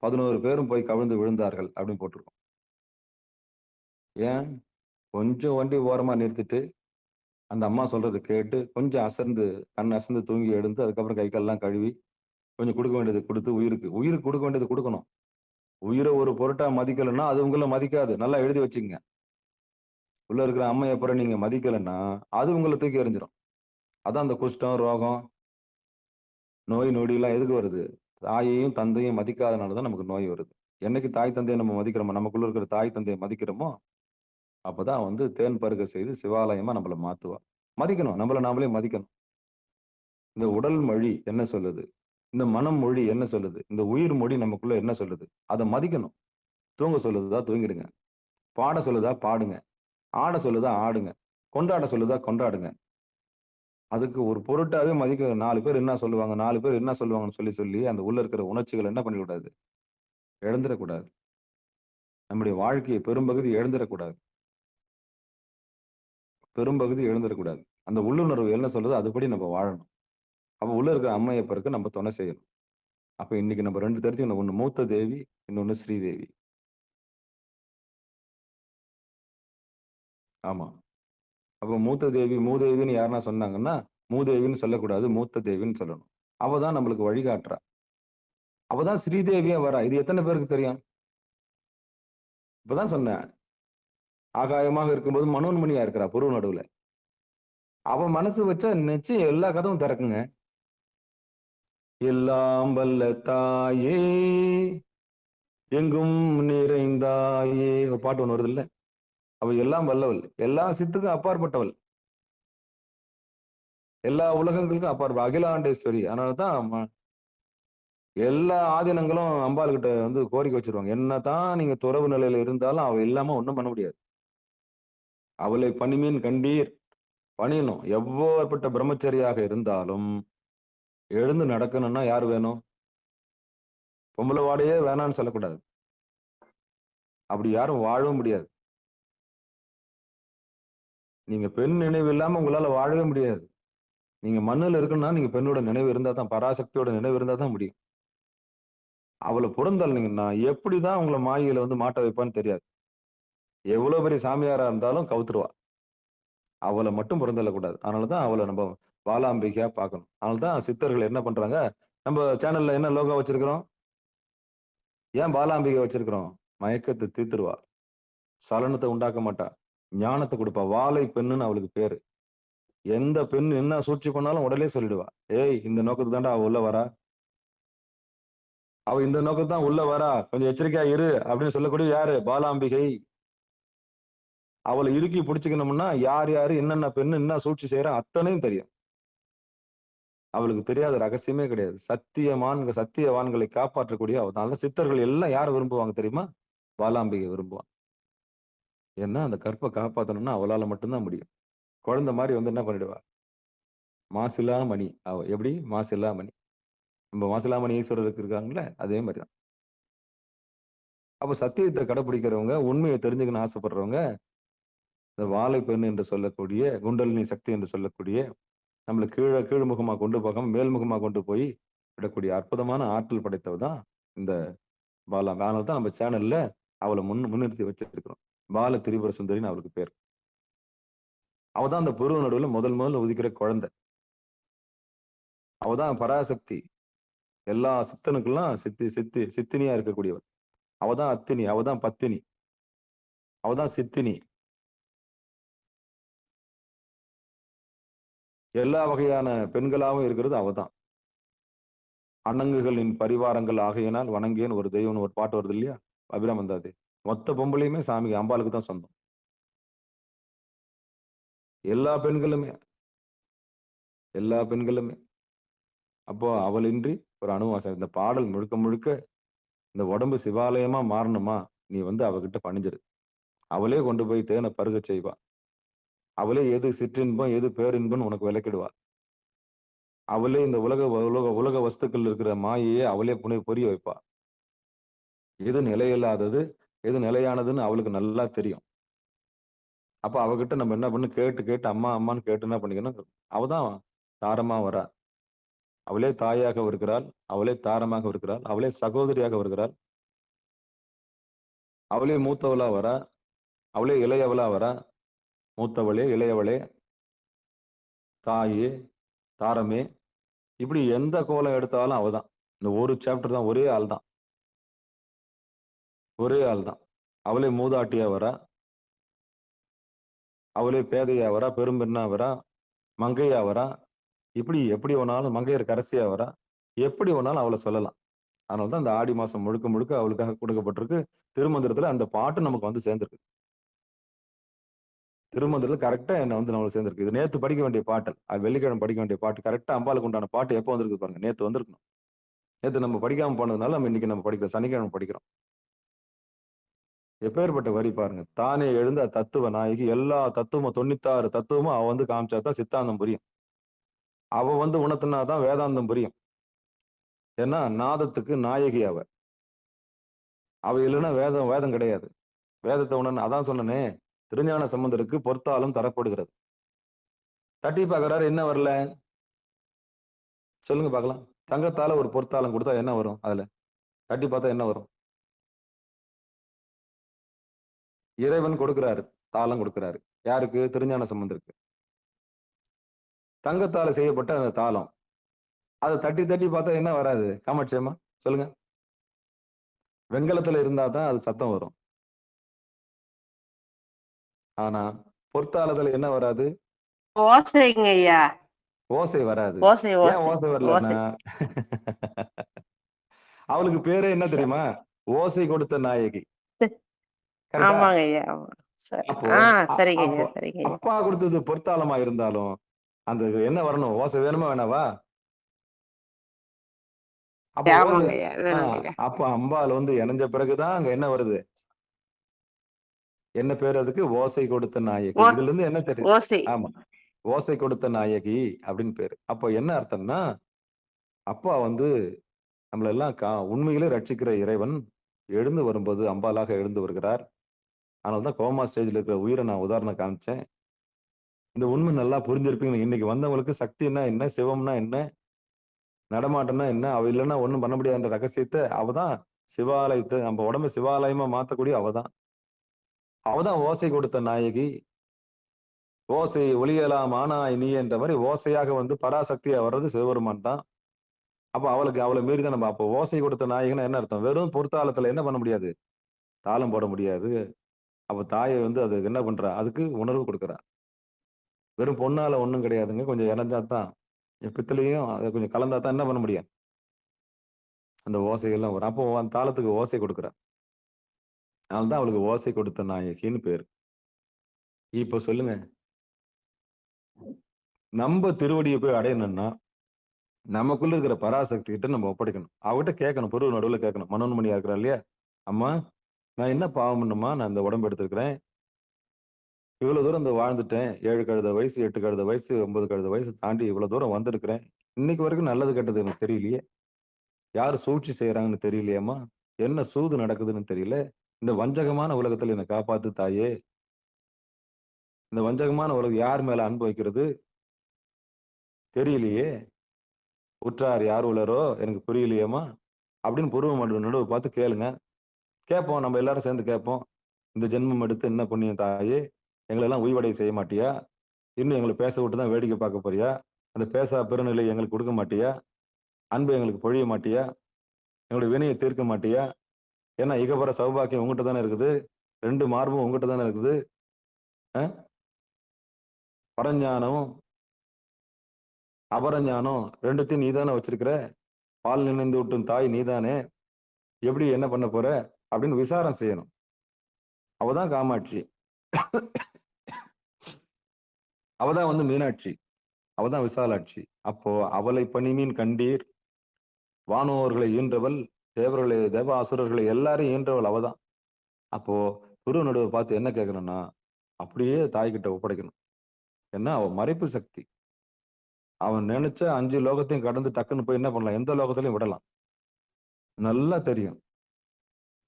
11 பேரும் போய் கவிழ்ந்து விழுந்தார்கள் அப்படின்னு போட்டிருக்கோம். ஏன்? கொஞ்சம் வண்டி ஓரமா நிறுத்திட்டு அந்த அம்மா சொல்றது கேட்டு கொஞ்சம் கண் அசந்து தூங்கி எழுந்து அதுக்கப்புறம் கை கால்லாம் கழுவி கொஞ்சம் கொடுக்க வேண்டியது கொடுத்து உயிருக்கு கொடுக்க வேண்டியது கொடுக்கணும். உயிரை ஒரு பொருட்டா மதிக்கலைன்னா அது உங்களை மதிக்காது. நல்லா எழுதி வச்சுக்கங்க. உள்ள இருக்கிற அம்மை அப்புறம் நீங்க மதிக்கலைன்னா அது உங்களை தூக்கி எறிஞ்சிடும். அதான் அந்த குஷ்டம், ரோகம், நோய் நொடியெல்லாம் எதுக்கு வருது? தாயையும் தந்தையும் மதிக்காதனால தான் நமக்கு நோய் வருது. என்னைக்கு தாய் தந்தையை நம்ம மதிக்கிறோமோ, நமக்குள்ள இருக்கிற தாய் தந்தையை மதிக்கிறோமோ, அப்பதான் வந்து தேன் பருக செய்து சிவாலயமா நம்மள மாத்துவா. மதிக்கணும். நம்மள நாமளே மதிக்கணும். இந்த உடல் மொழி என்ன சொல்லுது? இந்த மனம் மொழி என்ன சொல்லுது? இந்த உயிர் மொழி நமக்குள்ள என்ன சொல்லுது? அத மதிக்கணும். தூங்க சொல்லுதா தூங்கிடுங்க. பாட சொல்லுதா பாடுங்க. ஆட சொல்லுதா ஆடுங்க. கொண்டாட சொல்லுதா கொண்டாடுங்க. அதுக்கு ஒரு பொருட்டாவே மதிக்க 4 பேர் என்ன சொல்லுவாங்க? 4 பேர் என்ன சொல்லுவாங்கன்னு சொல்லி, சொல்லி அந்த உள்ள இருக்கிற உணர்ச்சிகள என்ன பண்ணிடக்கூடாது? இழந்துறக்கூடாது. நம்முடைய வாழ்க்கைய பெரும்பகுதி இழந்துறக்கூடாது. பெரும்பகுதி இழந்துறக்கூடாது. அந்த உள்ளுணர்வு என்ன சொல்லுதோ அதுபடி நம்ம வாழணும். அப்ப உள்ள இருக்கிற அம்மையப்பருக்கு நம்ம துணை செய்யணும். அப்ப இன்னைக்கு நம்ம 2 தெரிஞ்சுக்கணும். ஒண்ணு மூத்த தேவி, இன்னொன்னு ஸ்ரீதேவி. ஆமா. அப்ப மூத்த தேவி, மூதேவின்னு யாருன்னா சொன்னாங்கன்னா, மூதேவின்னு சொல்லக்கூடாது. மூத்த தேவின்னு சொல்லணும். அவ தான் நம்மளுக்கு வழிகாட்டுறா. அவ தான் ஸ்ரீதேவியா வரா. இது எத்தன பேருக்கு தெரியும்? இப்பதான் சொன்னேன். ஆகாயமாக இருக்கும்போது மனோன்மணியா இருக்கிறா புருவ நடுவுல. அவ மனசு வச்சா நிச்சயம் எல்லா கதவும் திறக்குங்க. எல்லாம் வல்ல தாயே, எங்கும் நிறைந்தாயே. ஒரு பாட்டு ஒண்ணு வருதுல்ல? அவ எல்லாம் வல்லவள். எல்லா சித்துக்கும் அப்பாற்பட்டவள். எல்லா உலகங்களுக்கும் அப்பாற்பட்ட அகிலாண்டேஸ்வரி. அதனாலதான் எல்லா ஆதீனங்களும் அம்பாள் கிட்ட வந்து கோரிக்கை வச்சிருவாங்க. என்னதான் நீங்க துறவு நிலையில இருந்தாலும் அவ இல்லாம ஒண்ணும் பண்ண முடியாது. அவளை பணிமீன் கண்டீர் பணியணும். எவ்வளவுப்பட்ட பிரம்மச்சரியாக இருந்தாலும் எழுந்து நடக்கணும்னா யார் வேணும்? பொம்பளை வாடையே வேணாம்னு சொல்லக்கூடாது. அப்படி யாரும் வாழவும் முடியாது. நீங்க பெண் நினைவு இல்லாம உங்களால வாழவே முடியாது. நீங்க மண்ணுல இருக்கணும்னா நீங்க பெண்ணோட நினைவு இருந்தா தான், பராசக்தியோட நினைவு இருந்தா தான் முடியும். அவளை புறந்தள்ளினீங்கன்னா எப்படிதான் உங்களை மாயையில வந்து மாட்ட வைப்பான்னு தெரியாது. எவ்வளவு பெரிய சாமியாரா இருந்தாலும் கவுத்துருவா. அவளை மட்டும் புறந்தள்ளக்கூடாது. அதனாலதான் அவளை நம்ம பாலாம்பிகையா பார்க்கணும். அதனாலதான் சித்தர்கள் என்ன பண்றாங்க? நம்ம சேனல்ல என்ன லோகோ வச்சிருக்கிறோம்? ஏன் பாலாம்பிகை வச்சிருக்கிறோம்? மயக்கத்தை தீர்த்துருவா. சலனத்தை உண்டாக்க மாட்டா. ஞானத்தை கொடுப்பா. வாலை பெண்ணுன்னு அவளுக்கு பேரு. எந்த பெண் என்ன சூழ்ச்சி பண்ணாலும் உடனே சொல்லிடுவா. ஏய், இந்த நோக்கத்துக்கு தாண்டா அவ உள்ள வரா. அவ இந்த நோக்கத்து தான் உள்ள வரா. கொஞ்சம் எச்சரிக்கையா இரு அப்படின்னு சொல்லக்கூடிய யாரு? பாலாம்பிகை. அவளை இறுக்கி பிடிச்சுக்கணும்னா யார் யாரு என்னென்ன பெண்ணு என்ன சூழ்ச்சி செய்யறா அத்தனையும் தெரியும். அவளுக்கு தெரியாத ரகசியமே கிடையாது. சத்தியவான்களை காப்பாற்றக்கூடிய அவ. அதனால சித்தர்கள் எல்லாம் யாரை விரும்புவாங்க தெரியுமா? பாலாம்பிகை விரும்புவான். ஏன்னா அந்த கற்பை காப்பாத்தணும்னா அவளால மட்டும்தான் முடியும். குழந்தை மாதிரி வந்து என்ன பண்ணிடுவா? மாசிலா மணி. அவ எப்படி? மாசிலா மணி. நம்ம மாசிலாமணி ஈஸ்வரருக்கு இருக்காங்கல்ல, அதே மாதிரிதான். அப்ப சத்தியத்தை கடைபிடிக்கிறவங்க, உண்மையை தெரிஞ்சுக்கணும்னு ஆசைப்படுறவங்க, இந்த வாழை பெண் என்று சொல்லக்கூடிய குண்டலினி சக்தி என்று சொல்லக்கூடிய நம்மள கீழ்முகமா கொண்டு போகாம மேல்முகமா கொண்டு போய் விடக்கூடிய அற்புதமான ஆற்றல் படைத்தவ தான் இந்த பாலா. அதனால தான் நம்ம சேனல்ல அவளை முன்னிறுத்தி வச்சிருக்கிறோம். பால திரிபுர சுந்தரின்னு அவளுக்கு பேர். அவதான் அந்த புருவ நடுவுல முதல்ல உதிக்கிற குழந்தை. அவதான் பராசக்தி. எல்லா சித்தனுக்கெல்லாம் சித்தினியா இருக்கக்கூடியவள். அவதான் அத்தினி, அவதான் பத்தினி, அவதான் சித்தினி. எல்லா வகையான பெண்களாகவும் இருக்கிறது அவதான். அணங்குகளின் பரிவாரங்கள் ஆகையினால் வணங்கியேன்னு ஒரு தெய்வம்னு ஒரு பாட்டு வருது இல்லையா? அபிராமந்தாதி. மொத்த பொம்பளையுமே சாமி அம்பாளுக்கு தான் சொந்தம். எல்லா பெண்களுமே. அப்போ அவளின்றி ஒரு அணுவாசம். இந்த பாடல் முழுக்க முழுக்க இந்த உடம்பு சிவாலயமா மாறணுமா, நீ வந்து அவகிட்ட பணிஞ்சிரு. அவளே கொண்டு போய் தேனை பருக செய்வா. அவளே எது சிற்றின்பம் எது பேரின்பம்னு உனக்கு விளக்கிடுவா. அவளே இந்த உலக வஸ்துக்கள் இருக்கிற மாயையே அவளே புரிய வைப்பா. எது நிலையில்லாதது எது நிலையானதுன்னு அவளுக்கு நல்லா தெரியும். அப்ப அவகிட்ட நம்ம என்ன பண்ணு கேட்டு அம்மா அம்மான்னு கேட்டு என்ன பண்ணிக்கணும்? அவதான் தாரமா வரா. அவளே தாயாக இருக்கிறாள், அவளே தாரமாக இருக்கிறாள், அவளே சகோதரியாக வருகிறாள், அவளே மூத்தவளா வரா, அவளே இளையவளா வரா. மூத்தவளே, இளையவளே, தாயே, தாரமே, இப்படி எந்த கோலம் எடுத்தாலும் அவதான். இந்த ஒரு சாப்டர் தான், ஒரே ஆள் தான். ஒரே ஆள் தான். அவளே மூதாட்டியா வரா, அவளே பேதையா வரா, பெரும்பெண்ணா வரா, மங்கையா வரா. இப்படி எப்படி வேணாலும் மங்கையர் கரசியா வரா. எப்படி வேணாலும் அவள சொல்லலாம். அதனால தான் இந்த ஆடி மாசம் முழுக்க முழுக்க அவளுக்காக கொடுக்கப்பட்டிருக்கு. திருமந்திரத்துல அந்த பாட்டு நமக்கு வந்து சேர்ந்திருக்கு. திருமந்திரத்துல கரெக்ட்டா என்ன வந்து நம்மளுக்கு சேர்ந்திருக்கு. இது நேத்து படிக்க வேண்டிய பாடல். அது வெள்ளிக்கிழமை படிக்க வேண்டிய பாட்டு. கரெக்ட்டா அம்பாளுக்கு உண்டான பாட்டு எப்போ வந்திருக்கு பாருங்க. நேத்து வந்திருக்கணும். நேத்து நம்ம படிக்காம போனதுனால நம்ம இன்னைக்கு நம்ம படிக்கிறோம். சனிக்கிழமை படிக்கிறோம். எப்பேர்ப்பட்ட வரி பாருங்க. தானே எழுந்த தத்துவ நாயகி எல்லா தத்துவமும் 96 தத்துவமும் அவ வந்து காமிச்சா தான் சித்தாந்தம் புரியும். அவ வந்து உணர்த்தினா தான் வேதாந்தம் புரியும். ஏன்னா நாதத்துக்கு நாயகி அவ. அவ இல்லைன்னா வேதம் வேதம் கிடையாது. வேதத்தை அதான் சொன்னனே, திருஞான சம்பந்தருக்கு பொற்தாளம் தரப்படுகிறது. தட்டி பார்க்கறாரு, என்ன வரல? சொல்லுங்க பார்க்கலாம். தங்கத்தால ஒரு பொற்தாளம் கொடுத்தா என்ன வரும் அதுல? தட்டி பார்த்தா என்ன வரும்? இறைவன் கொடுக்கிறாரு. தாளம் கொடுக்கிறாரு. யாருக்கு? திருஞான சம்பந்தருக்கு. தங்கத்தால செய்யப்பட்ட அந்த தாளம். அத தட்டி தட்டி பார்த்தா என்ன வராது? காமாட்சி அம்மா சொல்லுங்க. வெண்கலத்துல இருந்தா தான் அது சத்தம் வரும். ஆனா பொற்தாளத்துல என்ன வராது? ஓசைங்க ஐயா. ஓசை வராது. ஓசை ஏன் ஓசை ஓசை வரலன்னா ஓசை. அவளுக்கு பேரே என்ன ச- தெரியுமா? ஓசை கொடுத்த நாயகி. கரெக்டா? ஆமாங்க ஐயா. ஆமா. சரி. அப்போ சரிங்க அப்போ ஐயா, சரிங்க ஐயா. அப்பா கொடுத்தது பொற்தாளமா இருந்தாலும் அந்த என்ன வரணும்? ஓசை வேணுமா வேணாவா? அப்போ ஓசை ஆமாங்க ஐயா, வேணுங்க ஐயா. அப்ப அம்பாள் வந்து இணைஞ்ச பிறகுதான் அங்க என்ன வருது? என்ன பேர் அதுக்கு? ஓசை கொடுத்த நாயகி. ஓ இதுல இருந்து என்ன தெரியுது? ஓசை. ஆமா. ஓசை கொடுத்த நாயகி அப்படின்னு பேரு. அப்போ என்ன அர்த்தம்னா, அப்பா வந்து நம்மள எல்லாம் உண்மையிலே ரட்சிக்கிற இறைவன் எழுந்து வரும்போது அம்பாலாக எழுந்து வருகிறார். அதனாலதான் கோமா ஸ்டேஜ்ல இருக்கிற உயிரை நான் உதாரணம் காமிச்சேன். இந்த உண்மை நல்லா புரிஞ்சிருப்பீங்க. இன்னைக்கு வந்தவங்களுக்கு சக்தின்னா என்ன? சிவம்னா என்ன? நடமாட்டம்னா என்ன? அவ இல்லைன்னா ஒண்ணும் பண்ண முடியாதுன்ற ரகசியத்தை அவதான் சிவாலயத்தை நம்ம உடம்பு சிவாலயமா மாத்தக்கூடிய அவதான். அவதான் ஓசை கொடுத்த நாயகி. ஓசை ஒலியலாம் ஆனாய் நீ என்ற மாதிரி ஓசையாக வந்து பராசக்தியா வர்றது சிவபெருமான் தான். அப்ப அவளை மீறி தான் நம்ம அப்போ ஓசை கொடுத்த நாயகன்னா என்ன அர்த்தம்? வெறும் பொற்தாளத்துல என்ன பண்ண முடியாது? தாளம் போட முடியாது. அப்ப தாயை வந்து அதுக்கு என்ன பண்றா? அதுக்கு உணர்வு கொடுக்குறா. வெறும் பொண்ணால ஒண்ணும் கிடையாதுங்க. கொஞ்சம் இணைஞ்சா தான் பித்தளையும் அதை கொஞ்சம் கலந்தா தான் என்ன பண்ண முடியும்? அந்த ஓசைகள்லாம் வரும். அப்போ அந்த தாளத்துக்கு ஓசை கொடுக்குறா. அதனால தான் அவளுக்கு ஓசை கொடுத்த நாயகின்னு பேரு. இப்ப சொல்லுங்க. நம்ம திருவடியை போய் அடையணும்னா நமக்குள்ள இருக்கிற பராசக்தி கிட்ட நம்ம ஒப்படைக்கணும். அவகிட்ட கேட்கணும். பொருள் நடுவுல கேட்கணும். மனோன்மணியா இருக்கிறா இல்லையா? அம்மா, நான் என்ன பாவம் பண்ணுமா? நான் இந்த உடம்பு எடுத்திருக்கிறேன். இவ்வளவு தூரம் இந்த வாழ்ந்துட்டேன். 7 கழுத வயசு, 8 கழுத வயசு, 9 கழுத வயசு தாண்டி இவ்வளவு தூரம் வந்திருக்கிறேன். இன்னைக்கு வரைக்கும் நல்லது கெட்டது எனக்கு தெரியலையே. யார் சூழ்ச்சி செய்யறாங்கன்னு தெரியலையேம்மா. என்ன சூது நடக்குதுன்னு தெரியல. இந்த வஞ்சகமான உலகத்துல என்னை காப்பாத்து தாயே. இந்த வஞ்சகமான உலகம் யார் மேல அன்பு வைக்கிறது தெரியலையே. உற்றார் யார் உளரோ எனக்கு புரியலையேம்மா. அப்படின்னு புருவ மண்டல நடுவு பார்த்து கேளுங்க. கேட்போம். நம்ம எல்லாரும் சேர்ந்து கேட்போம். இந்த ஜென்மம் எடுத்து என்ன புண்ணியம் தாயே? எங்களெல்லாம் உய்வடைய செய்ய மாட்டியா? இன்னும் எங்களை பேச விட்டு தான் வேடிக்கை பார்க்க போறியா? அந்த பேசா பெருநிலை எங்களுக்கு கொடுக்க மாட்டியா? அன்பு எங்களுக்கு பொழிய மாட்டியா? எங்களுடைய வினையை தீர்க்க மாட்டியா? ஏன்னா இகபர சௌபாக்கியம் உங்ககிட்ட தானே இருக்குது. 2 மார்பும் உங்ககிட்ட தானே இருக்குது. பரஞானம் அபரஞானம் 2த்தையும் நீ தானே வச்சிருக்கிற. பால் நினைந்து விட்டும் தாய் நீதானே. எப்படி என்ன பண்ண போற அப்படின்னு விசாரம் செய்யணும். அவதான் காமாட்சி. அவதான் வந்து மீனாட்சி. அவதான் விசாலாட்சி. அப்போ அவளை பணிமீன் கண்டீர். வானோர்களை ஈன்றவள், தேவர்களை தேவ அசுரர்களை எல்லாரையும் ஈன்றவள் அவதான். அப்போ குரு நடுவை பார்த்து என்ன கேட்கணும்னா அப்படியே தாய்கிட்ட ஒப்படைக்கணும். ஏன்னா அவ மறைப்பு சக்தி. அவன் நினைச்ச 5 லோகத்தையும் கடந்து டக்குன்னு போய் என்ன பண்ணலாம்? எந்த லோகத்திலையும் விடலாம். நல்லா தெரியும்.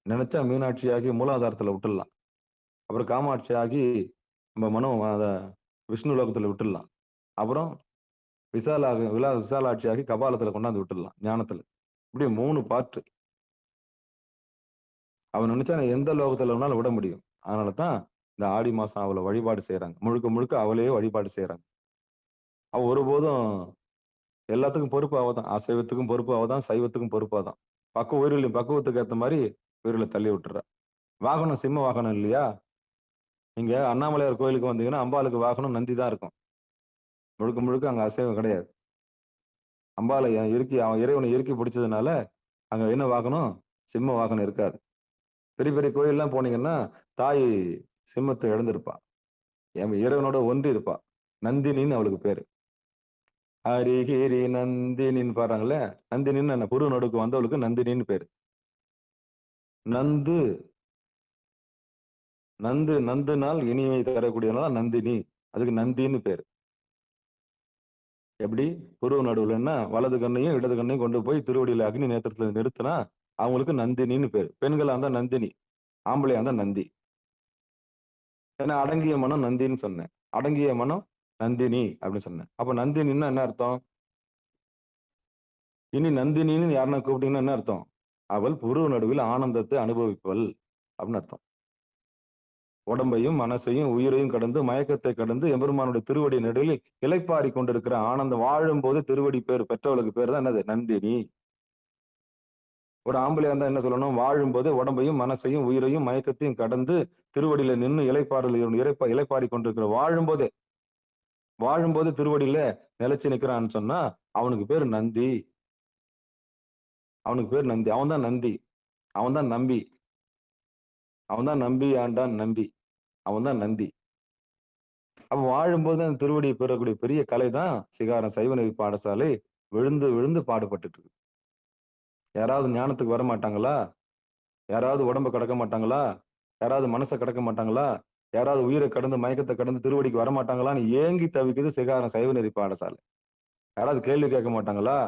நினைச்சா மீனாட்சியாகி மூலாதாரத்துல விட்டுடலாம். அப்புறம் காமாட்சியாகி நம்ம மனம் விஷ்ணு லோகத்துல விட்டுடலாம். அப்புறம் விசாலாட்சியாகி கபாலத்துல கொண்டாந்து விட்டுடலாம். ஞானத்துல. இப்படி 3 பார்ட்டு. அவன் நினைச்சா எந்த லோகத்துல வேணாலும் விட முடியும். அதனாலதான் இந்த ஆடி மாசம் அவளை வழிபாடு செய்யறாங்க. முழுக்க முழுக்க அவளையே வழிபாடு செய்யறாங்க. அவ ஒருபோதும் எல்லாத்துக்கும் பொறுப்பு அவதான். அசைவத்துக்கும் பொறுப்பு அவதான், சைவத்துக்கும் பொறுப்பு அவதான். உயிரின் பக்குவத்துக்கு ஏத்த மாதிரி உயிரில தள்ளி விட்டுறா. வாகனம் சிம்ம வாகனம் இல்லையா? நீங்க அண்ணாமலையார் கோயிலுக்கு வந்தீங்கன்னா அம்பாளுக்கு வாகனம் நந்தி தான் இருக்கும். முழுக்க முழுக்க அங்க அசைவம் கிடையாது. அம்பாளை இறைவனை இறுக்கி பிடிச்சதுனால அங்க என்ன வாகனம்? சிம்ம வாகனம் இருக்காது. பெரிய பெரிய கோயில்லாம் போனீங்கன்னா தாய் சிம்மத்தை இழந்திருப்பா. இறைவனோட ஒன்றி இருப்பா. நந்தினின்னு அவளுக்கு பேரு. ஹரிகிரி நந்தினின்னு பாருங்களே, நந்தினின்னு என்ன புரு நடுக்கு வந்தவளுக்கு நந்தினின்னு பேரு. நந்து நந்து நந்து நாள் இனிமை தரக்கூடியனால நந்தினி, அதுக்கு நந்தின்னு பேரு. எப்படி? புருவ நடுவுலன்னா வலது கண்ணையும் இடது கண்ணையும் கொண்டு போய் திருவடியில அக்னி நேத்திரத்துல நிறுத்தினா அவங்களுக்கு நந்தினின்னு பேரு. பெண்களா இருந்தா நந்தினி, ஆம்பளையா இருந்தா நந்தி. ஏன்னா அடங்கிய மனம் நந்தின்னு சொன்னேன். அடங்கிய மனம் நந்தினி அப்படின்னு சொன்னேன். அப்ப நந்தினின்னா என்ன அர்த்தம்? இனி நந்தினின்னு யாருன்னா கூப்பிட்டீங்கன்னா என்ன அர்த்தம்? அவள் புருவ நடுவில் ஆனந்தத்தை அனுபவிப்பவள் அப்படின்னு அர்த்தம். உடம்பையும் மனசையும் உயிரையும் கடந்து மயக்கத்தை கடந்து எம்பெருமானுடைய திருவடி நடுவில் இளைப்பாரி கொண்டிருக்கிற ஆனந்தம் வாழும் போது திருவடி பேர் பெற்றவளுக்கு பேர் தான் என்னது? நந்தினி. ஒரு ஆம்பளையா இருந்தா என்ன சொல்லணும்? வாழும்போது உடம்பையும் மனசையும் உயிரையும் மயக்கத்தையும் கடந்து திருவடியில நின்று இளைப்பாரி கொண்டிருக்கிற வாழும்போது திருவடியில நிலைச்சு நிக்கிறான்னு சொன்னா அவனுக்கு பேர் நந்தி. அவனுக்கு பேர் நந்தி. அவன் தான் நந்தி. அவன் தான் நம்பி. அவன் தான் நம்பி ஆண்டான் நம்பி. அவன் தான் நந்தி. அப்ப வாழும்போது அந்த திருவடியை பெறக்கூடிய பெரிய கலை தான் சிகாரம் சைவநெறி பாடசாலை விழுந்து விழுந்து பாடுபட்டுட்டு இருக்கு. யாராவது ஞானத்துக்கு வர மாட்டாங்களா? யாராவது உடம்ப கடக்க மாட்டாங்களா? யாராவது மனசை கடக்க மாட்டாங்களா? யாராவது உயிரை கடந்து மயக்கத்தை கடந்து திருவடிக்கு வர மாட்டாங்களான்னு ஏங்கி தவிக்குது சிகாரம் சைவநெறி பாடசாலை. யாராவது கேள்வி கேட்க மாட்டாங்களா?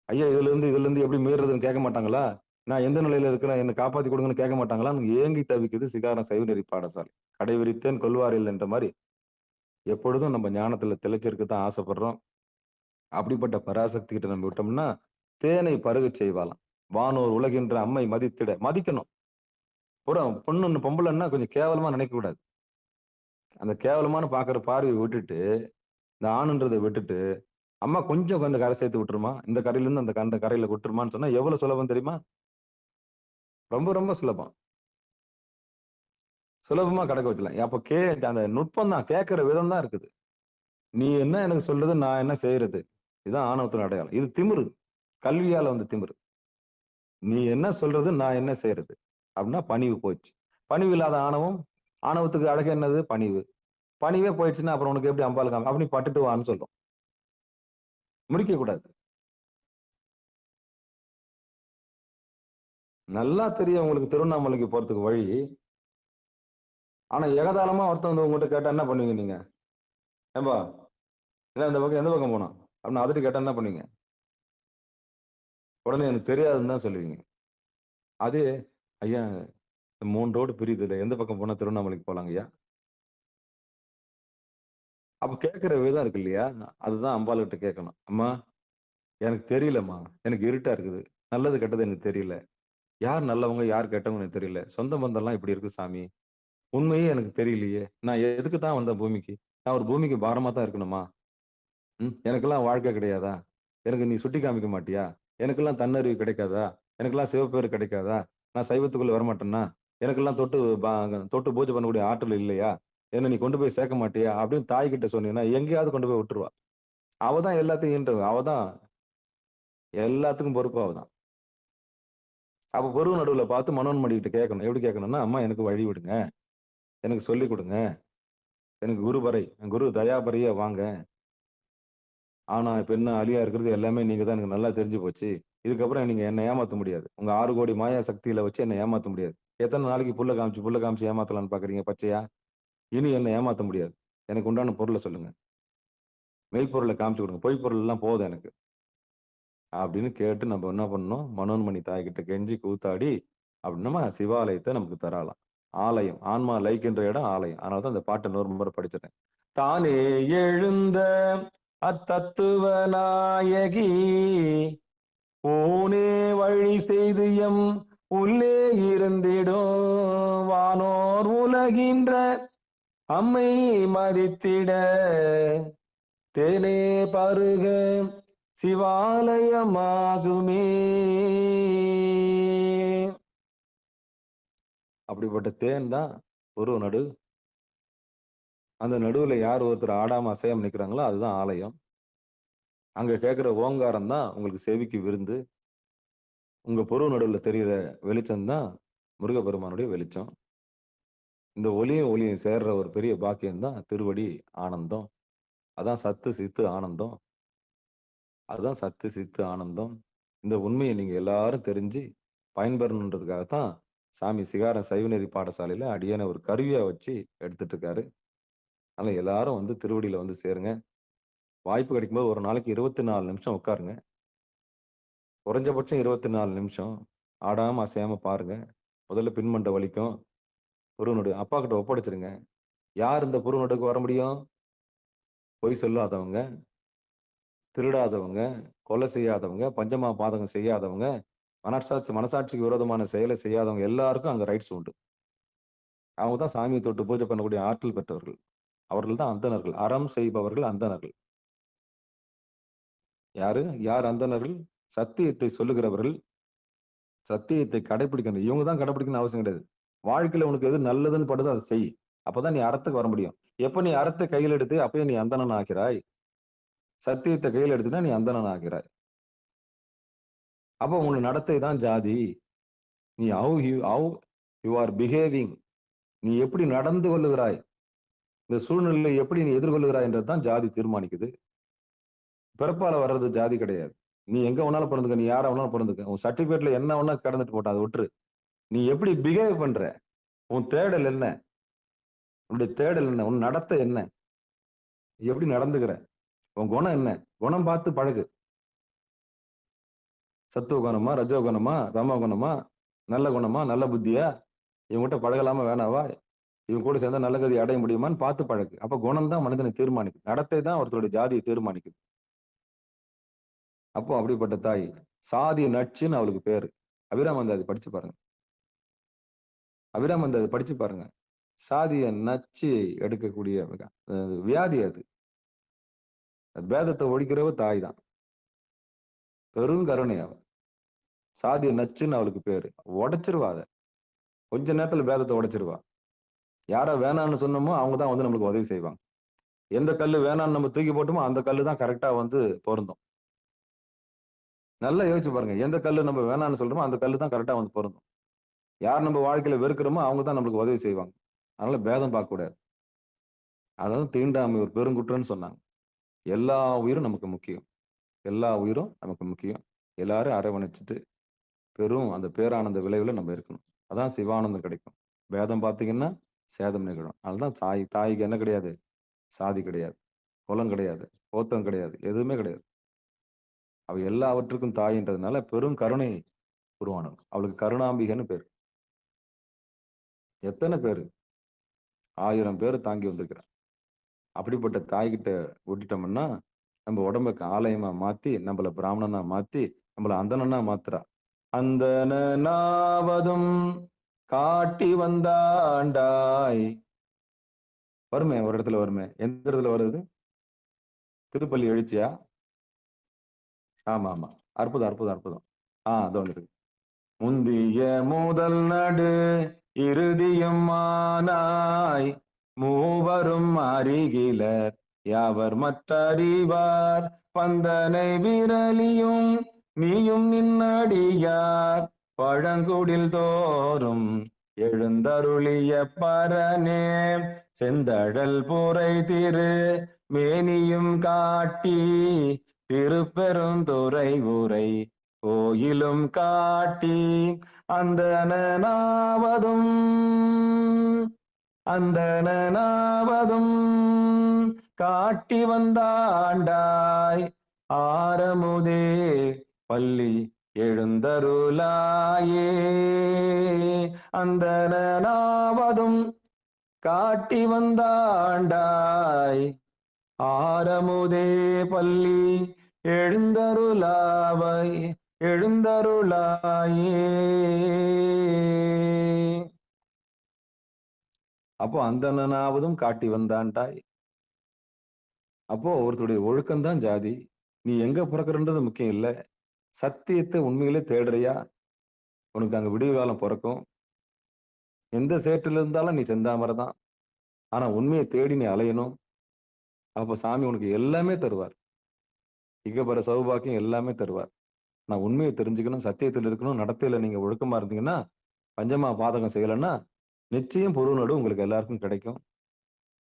ஐயா இதுல இருந்து எப்படி மீறுறதுன்னு கேட்க மாட்டாங்களா? நான் எந்த நிலையில இருக்கிறேன், என்னை காப்பாத்தி கொடுங்கன்னு கேட்க மாட்டாங்களான்னு ஏங்கி தவிக்குது சிகாரம் சைவநெறி பாடசாலை. கடை விரித்தேன் கொள்வாரில் என்ற மாதிரி எப்பொழுதும் நம்ம ஞானத்துல திளைச்சிருக்க தான் ஆசைப்படுறோம். அப்படிப்பட்ட பராசக்தி கிட்ட நம்ம விட்டோம்னா தேனை பருகச் செய்வாளாம். வானோர் உலகின்ற அம்மை மதிக்கணும். பொண்ணு பொம்பளைன்னா கொஞ்சம் கேவலமா நினைக்க கூடாது. அந்த கேவலமான பாக்குற பார்வையை விட்டுட்டு இந்த ஆணுன்றதை விட்டுட்டு அம்மா கொஞ்சம் கொஞ்சம் கரை சேர்த்து விட்டுருமா, இந்த கரையில இருந்து அந்த கரையில விட்டுருமான்னு சொன்னா எவ்வளவு சுலபம் தெரியுமா? ரொம்ப ரொம்ப சுலபம். சுலபமா கடக்க வச்சலாம். அப்ப அந்த நுட்பம் தான், கேட்கிற விதம் தான் இருக்குது. நீ என்ன எனக்கு சொல்றது, நான் என்ன செய்யறது? இதுதான் ஆணவத்தின் அடையாளம். இது திமிரு. கல்வியால வந்து திமிரு. நீ என்ன சொல்றது, நான் என்ன செய்யறது அப்படின்னா பணிவு போயிடுச்சு. பணிவு இல்லாத ஆணவத்துக்கு அழகு என்னது? பணிவு. பணிவே போயிடுச்சுன்னா அப்புறம் உனக்கு எப்படி அம்பாள் அப்படி பட்டுட்டு வான்னு சொல்லும். முடிக்க கூடாது. நல்லா தெரியும் உங்களுக்கு திருவண்ணாமலைக்கு போறதுக்கு வழி. ஆனா ஏகதாளமா ஒருத்தன் வந்து உங்ககிட்ட கேட்டா என்ன பண்ணுவீங்க நீங்க? ஏம்பா இல்ல இந்த பக்கம் எந்த பக்கம் போனோம் அப்படின்னு அதட்டி கேட்டா என்ன பண்ணுவீங்க? உடனே எனக்கு தெரியாதுன்னு தான் சொல்லுவீங்க. அதே ஐயா 3 ரோடு பிரியுது இல்ல, எந்த பக்கம் போனா திருவண்ணாமலைக்கு போலாங்க ஐயா? அப்ப கேட்கிற விதம் இருக்கு இல்லையா? அதுதான் அம்பாள் கிட்ட கேட்கணும். அம்மா எனக்கு தெரியலம்மா, எனக்கு இருட்டா இருக்குது, நல்லது கெட்டது எனக்கு தெரியல, யார் நல்லவங்க யார் கெட்டவங்க எனக்கு தெரியல, சொந்த பந்தம்லாம் இப்படி இருக்கு சாமி, உண்மையே எனக்கு தெரியலையே, நான் எதுக்கு தான் வந்தேன் பூமிக்கு? நான் ஒரு பூமிக்கு பாரமா தான் இருக்கணுமா? எனக்கெல்லாம் வாழ்க்கை கிடையாதா? எனக்கு நீ சுட்டி காமிக்க மாட்டியா? எனக்கெல்லாம் தன்னறிவு கிடைக்காதா? எனக்கெல்லாம் சிவப்பேறு கிடைக்காதா? நான் சைவத்துக்குள்ள வரமாட்டேன்னா? எனக்கெல்லாம் தொட்டு பூஜை பண்ணக்கூடிய ஆற்றல் இல்லையா? என்ன நீ கொண்டு போய் சேர்க்க மாட்டியா அப்படின்னு தாய் கிட்ட சொன்னீங்கன்னா எங்கேயாவது கொண்டு போய் விட்டுருவா. அவதான் எல்லாத்தையும் ஈன்றவ. அவதான் எல்லாத்துக்கும் பொறுப்பு. அவதான். அப்ப பொருவ நடுவுல பார்த்து மனோன்மணி கிட்ட கேட்கணும். எப்படி கேட்கணும்னா, அம்மா எனக்கு வழி விடுங்க, எனக்கு சொல்லிக் கொடுங்க, எனக்கு குரு தயாபரையா வாங்க. ஆனா இப்ப என்ன அழியா இருக்கிறது எல்லாமே நீங்க தான், எனக்கு நல்லா தெரிஞ்சு போச்சு. இதுக்கப்புறம் நீங்க என்ன ஏமாத்த முடியாது. உங்க 6 கோடி மாயா சக்தியில வச்சு என்ன ஏமாத்த முடியாது. எத்தனை நாளைக்கு புல்ல காமிச்சு ஏமாத்தலாம்னு பாக்குறீங்க பச்சையா? இனி என்ன ஏமாத்த முடியாது. எனக்கு உண்டான பொருளை சொல்லுங்க. மெய்ப்பொருளை காமிச்சு கொடுங்க. பொய் பொருள் எல்லாம் போதும் எனக்கு அப்படின்னு கேட்டு நம்ம என்ன பண்ணணும்? மனோன்மணி தாய்கிட்ட கெஞ்சி கூத்தாடி அப்படின்னா சிவாலயத்தை நமக்கு தராலாம். ஆலயம், ஆன்மா லைக்கின்ற இடம் ஆலயம். அதனாலதான் அந்த பாட்டை 100 முறை படிச்சிட்டேன். தானே எழுந்த அத்தத்துவ நாயகி ஊனே வழி செய்து எம் உள்ளே இருந்திடும் வானோர் உலகின்ற அம்மை மதித்திட தேனே பருக சிவாலயமாகுமே. அப்படிப்பட்ட தேன் தான் உருவ நடு. அந்த நடுவுல யார் ஒருத்தர் ஆடாம அசையாம நிக்கிறாங்களோ அதுதான் ஆலயம். அங்க கேட்கிற ஓங்காரம் தான் உங்களுக்கு செவிக்கு விருந்து. உங்க புருவ நடுவுல தெரிகிற வெளிச்சம் தான் முருகப்பெருமானுடைய வெளிச்சம். இந்த ஒளியும் சேர்ற ஒரு பெரிய பாக்கியம் தான் திருவடி ஆனந்தம். அதான் சத்து சித்து ஆனந்தம். அதுதான் சத்து சித்து ஆனந்தம். இந்த உண்மையை நீங்க எல்லாரும் தெரிஞ்சு பயன்பெறணுன்றதுக்காகத்தான் சாமி சிகாரம் சைவநெறி பாடசாலையில அடியேனை ஒரு கருவியா வச்சு எடுத்துட்டு இருக்காரு. அதனால எல்லாரும் வந்து திருவடியில வந்து சேருங்க. வாய்ப்பு கிடைக்கும்போது ஒரு நாளைக்கு 24 நிமிஷம் உட்காருங்க. குறைஞ்சபட்சம் 24 நிமிஷம் ஆடாம அசையாம பாருங்க. முதல்ல பின்மண்டை வலிக்கும். புருவ அப்பா கிட்ட ஒப்படைச்சிருங்க. யார் இந்த புருவ நடுவுக்கு வர முடியும்? பொய் சொல்லாதவங்க, திருடாதவங்க, கொலை செய்யாதவங்க, பஞ்சமா பாதகம் செய்யாதவங்க, மனசாட்சிக்கு விரோதமான செயலை செய்யாதவங்க எல்லாருக்கும் அங்க ரைட்ஸ் உண்டு. அவங்க தான் சாமியை தொட்டு பூஜை பண்ணக்கூடிய ஆற்றல் பெற்றவர்கள். அவர்கள் தான் அந்தணர்கள். அறம் செய்பவர்கள் அந்தணர்கள். யாரு? யார் அந்தணர்கள்? சத்தியத்தை சொல்லுகிறவர்கள், சத்தியத்தை கடைபிடிக்கணும். இவங்க தான் கடைபிடிக்கணும்னு அவசியம் கிடையாது. வாழ்க்கையில உனக்கு எது நல்லதுன்னு படுதோ அதை செய். அப்பதான் நீ அறத்துக்கு வர முடியும். எப்ப நீ அறத்தை கையில் எடுத்து அப்பயே நீ அந்தணன் ஆகிறாய். சத்தியத்தை கையில் எடுத்துனா நீ அந்தணன் ஆகிறாய். அப்போ உன் நடத்தை தான் ஜாதி. நீ how you are behaving, நீ எப்படி நடந்து கொள்ளுகிறாய், இந்த சூழ்நிலையை எப்படி நீ எதிர்கொள்ளுகிறாய் என்றதுதான் ஜாதி தீர்மானிக்குது. பிறப்பால வர்றது ஜாதி கிடையாது. நீ எங்க வேணாலும் பிறந்துக்க, நீ யாரா வேணாலும் பிறந்துக்க, உன் சர்டிபிகேட்ல என்ன வேணா கடந்துட்டு போட்டா அதை விட்டுரு. நீ எப்படி பிஹேவ் பண்ற, உன் தேடல் என்ன, உன்னுடைய தேடல் என்ன, உன் நடத்தை என்ன, எப்படி நடந்துக்கிற, உன் குணம் என்ன, குணம் பார்த்து பழகு. சத்துவ குணமா, ரஜோ குணமா, தமோ குணமா, நல்ல குணமா, நல்ல புத்தியா, இவங்ககிட்ட பழகலாமா வேணாவா, இவங்க கூட சேர்ந்தா நல்ல கதி அடைய முடியுமான்னு பார்த்து பழகு. அப்ப குணம் தான் மனிதனை தீர்மானிக்குது. நடத்தை தான் ஒருத்தருடைய ஜாதியை தீர்மானிக்குது. அப்போ அப்படிப்பட்ட தாய் சாதி நச்சுன்னு அவளுக்கு பேரு. அபிராமந்தாதி படிச்சு பாருங்க. அபிராமந்தாதி படிச்சு பாருங்க. சாதிய நச்சு எடுக்கக்கூடிய வியாதி அது. பேதத்தை ஒழிக்கிறவ தாய் தான். பெருங்கருணை அவ. சாதிய நச்சுன்னு அவளுக்கு பேரு. உடைச்சிருவா அதை. கொஞ்ச நேரத்துல பேதத்தை உடைச்சிருவா. யார வேணான்னு சொன்னோமோ அவங்க தான் வந்து நம்மளுக்கு உதவி செய்வாங்க. எந்த கல்லு வேணான்னு நம்ம தூக்கி போட்டோமோ அந்த கல்லு தான் கரெக்டா வந்து பொருந்தும். நல்லா யோசிச்சு பாருங்க. எந்த கல்லு நம்ம வேணான்னு சொல்றோமோ அந்த கல்லு தான் கரெக்டா வந்து பொருந்தும். யார் நம்ம வாழ்க்கையில வெறுக்கிறோமோ அவங்க தான் நம்மளுக்கு உதவி செய்வாங்க. அதனால பேதம் பார்க்க கூடாது. அதாவது தீண்டாமை ஒரு பெருங்குற்றம்னு சொன்னாங்க. எல்லா உயிரும் நமக்கு முக்கியம். எல்லா உயிரும் நமக்கு முக்கியம். எல்லாரும் அரவணைச்சிட்டு பெரும் அந்த பேரானந்த விளைவுல நம்ம இருக்கணும். அதான் சிவானந்தம் கிடைக்கும். பேதம் பார்த்தீங்கன்னா சேதம் நிகழும். அதனால்தான் தாய்க்கு என்ன கிடையாது, சாதி கிடையாது, குலம் கிடையாது, கோத்தம் கிடையாது, எதுவுமே கிடையாது. அவ எல்லாவற்றுக்கும் தாயின்றதுனால பெரும் கருணை உருவானவள். அவளுக்கு கருணாம்பிகைன்னு பேர். எத்தனை பேரு, 1000 பேர் தாங்கி வந்திருக்கிறான். அப்படிப்பட்ட தாய்கிட்ட விட்டுட்டோம்னா நம்ம உடம்ப ஆலயமா மாத்தி, நம்மள பிராமணனா மாத்தி, நம்மள அந்தணனா மாத்துறா. அந்தனாவதும் காட்டி வந்தாண்டாய். வருமே, ஒரு இடத்துல வருமே. எந்த இடத்துல வருது? திருப்பள்ளி எழுச்சியா? ஆமா ஆமா, அற்புதம் அற்புதம் அற்புதம். அது ஒன்று இருக்கு. முந்திய முதல் நடு இறுதியும் ஆனாய், மூவரும் அறிகிலர் யாவர் மற்றறிவார், பந்தனை விரலியும் நீயும் நின்னடியார், பழங்குடில் தோறும் எழுந்தருளிய பரனே, செந்தழல் புரை திரு மேனியும் காட்டி, திருப்பெருந்துறை உரை கோயிலும் காட்டி, அந்தனாவதும் காட்டி வந்தாண்டாய், ஆரமுதே பள்ளி எழுந்தருளாயே. அந்தனாவதும் காட்டி வந்தாண்டாய், ஆரமுதே பள்ளி எழுந்தருளாயே. அப்போ அந்தனாவதும் காட்டி வந்தாண்டாய், அப்போ ஒருத்தருடைய ஒழுக்கம்தான் ஜாதி. நீ எங்க பிறக்கிறன்றது முக்கியம் இல்ல. சத்தியத்தை உண்மையிலே தேடுறியா? உனக்கு அங்க விடிவு காலம் பொறக்கும். எந்த சேற்றில இருந்தாலும் நீ செந்தாமரை தான். ஆனா உண்மைய தேடி நீ அலையணும். அப்ப சாமி உனக்கு எல்லாமே தருவார். இகபர சௌபாக்கியம் எல்லாமே தருவார். நான் உண்மைய தெரிஞ்சுக்கணும், சத்தியத்துல இருக்கணும், நடத்தையில நீங்க ஒழுக்கமா இருந்தீங்கன்னா, பஞ்சமா பாதகம் செய்யலன்னா, நிச்சயம் பொருள் நடு உங்களுக்கு எல்லாருக்கும் கிடைக்கும்.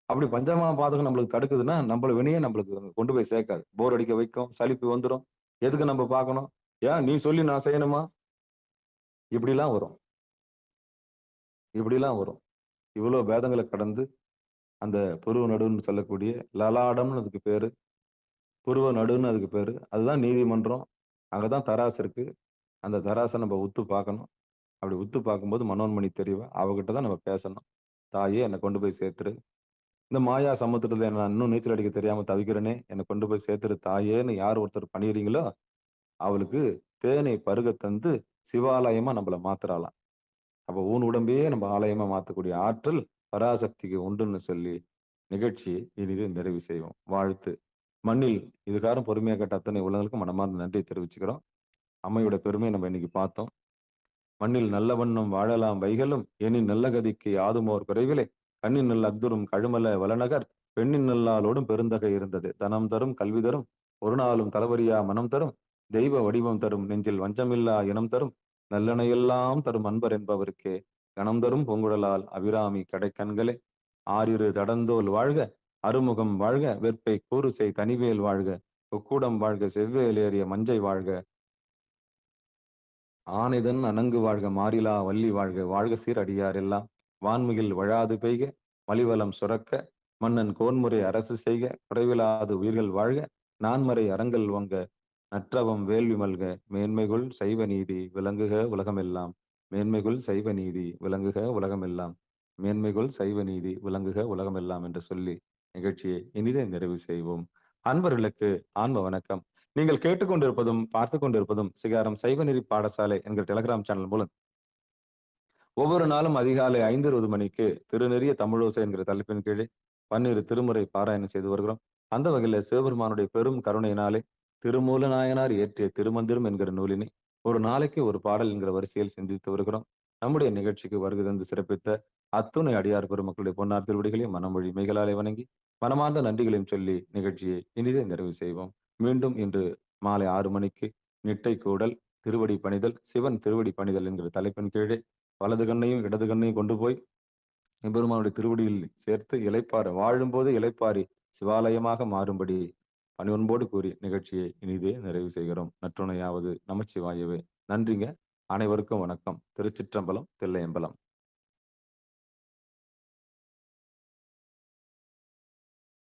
அப்படி பஞ்சமா பாதகம் நம்மளுக்கு தடுக்குதுன்னா, நம்மள வினையே நம்மளுக்கு கொண்டு போய் சேர்க்காது. போர் அடிக்க வைக்கும், சலிப்பு வந்துரும். எதுக்கு நம்ம பார்க்கணும்? ஏன் நீ சொல்லி நான் செய்யணுமா? இப்படிலாம் வரும். இப்படிலாம் வரும். இவ்வளோ பேதங்கள கடந்து, அந்த புருவ நடுன்னு சொல்லக்கூடிய லலாடம்னு அதுக்கு பேரு. புருவ நடுன்னு அதுக்கு பேரு. அதுதான் நீதிமன்றம். அங்க தான் தராசு இருக்கு. அந்த தராச நம்ம உத்து பார்க்கணும். அப்படி உத்து பார்க்கும்போது மனோன்மணி தெரிவா. அவகிட்ட தான் நம்ம பேசணும். தாயே என்ன கொண்டு போய் சேர்த்துரு. இந்த மாயா சமுத்திரத்துல நான் இன்னும் நீச்சல் அடிக்க தெரியாம தவிக்கிறேனே, என்ன கொண்டு போய் சேர்த்துரு தாயேன்னு யார் ஒருத்தர் பணியிறீங்களோ, அவளுக்கு தேனை பருகத் தந்து சிவாலயமா நம்மள மாத்துறாளாம். அப்ப ஊன் உடம்பையே நம்ம ஆலயமா மாத்தக்கூடிய ஆற்றல் பராசக்திக்கு உண்டுன்னு சொல்லி நிகழ்ச்சியை இனிது நிறைவு செய்வோம். வாழ்த்து. மண்ணில் இதுகாரும் பொறுமையா கேட்ட அத்தனை உள்ளவங்களுக்கும் மனமார்ந்த நன்றி தெரிவிச்சுக்கிறோம். அம்மையோட பெருமையை நம்ம இன்னைக்கு பார்த்தோம். மண்ணில் நல்ல வண்ணம் வாழலாம் வைகளும் எண்ணின் நல்ல கதிக்கு யாதுமோர் குறைவிலே கண்ணின் நல்ல அக்துரும் கழுமல வளநகர் பெண்ணின் நல்லாலோடும் பெருந்தகை இருந்தது. தனம் தரும் கல்வி தரும் ஒரு நாளும் தளவரியா மனம் தரும் தெய்வ வடிவம் தரும் நெஞ்சில் வஞ்சமில்லா இனம் தரும் நல்லனையெல்லாம் தரும் அன்பர் என்பவருக்கே கணம் தரும் பூங்குழலால் அபிராமி கடைக்கண்களே ஆறிரு தடந்தோல் வாழ்க அருமுகம் வாழ்க வெற்பை கூறுசை தனிவேல் வாழ்க கொக்கூடம் வாழ்க செவ்வேல் ஏறிய மஞ்சை வாழ்க ஆனைதன் அணங்கு வாழ்க மாறிலா வள்ளி வாழ்க வாழ்க சீர் அடியார் எல்லாம் வான்மிகில் வழாது பெய்க மலிவலம் சுரக்க மன்னன் கோன்முறை அரசு செய்க குறைவிலாது உயிர்கள் வாழ்க நான்மறை அறங்கள் வங்க நற்றவம் வேள்வி மல்க மேன்மைகுள் சைவ நீதி விளங்குக உலகமெல்லாம் மேன்மைகுள் சைவ நீதி விளங்குக உலகமெல்லாம் மேன்மைகுள் சைவ நீதி விளங்குக உலகமெல்லாம் என்று சொல்லி நிகழ்ச்சியை இனிதே நிறைவு செய்வோம். அன்பர்களுக்கு ஆன்ம வணக்கம். நீங்கள் கேட்டுக்கொண்டிருப்பதும் பார்த்து கொண்டிருப்பதும் சிகாரம் சைவநெறி பாடசாலை என்கிற டெலிகிராம் சேனல் மூலம் ஒவ்வொரு நாளும் அதிகாலை 5:20 மணிக்கு திருநெறிய தமிழோசை என்கிற தலைப்பின் கீழே 12 திருமுறை பாராயணம் செய்து வருகிறோம். அந்த வகையில சிவபெருமானுடைய பெரும் கருணையினாலே திருமூல நாயனார் இயற்றிய திருமந்திரம் என்கிற நூலினை ஒரு நாளைக்கு ஒரு பாடல் என்கிற வரிசையில் சிந்தித்து வருகிறோம். நம்முடைய நிகழ்ச்சிக்கு வருகை தந்து சிறப்பித்த அத்துணை அடியார் பெருமக்களுடைய பொன்னார் திருவடிகளையும் மனமொழி மெய்களாலே வணங்கி மனமார்ந்த நன்றிகளையும் சொல்லி நிகழ்ச்சியை இனிதே நிறைவு செய்வோம். மீண்டும் இன்று மாலை 6 மணிக்கு நிட்டை கூடல் திருவடி பணிதல் சிவன் திருவடி பணிதல் என்கிற தலைப்பின் கீழே வலது கண்ணையும் இடது கண்ணையும் கொண்டு போய் எம்பெருமானுடைய திருவடியில் சேர்த்து இளைப்பாற வாழும்போது இளைப்பாரி சிவாலயமாக மாறும்படி பணிவன்போடு கூறி நிகழ்ச்சியை இனிதே நிறைவு செய்கிறோம். நற்றுணையாவது நமச்சிவாயவே. நன்றிங்க. அனைவருக்கும் வணக்கம். திருச்சிற்றம்பலம், தில்லையம்பலம்.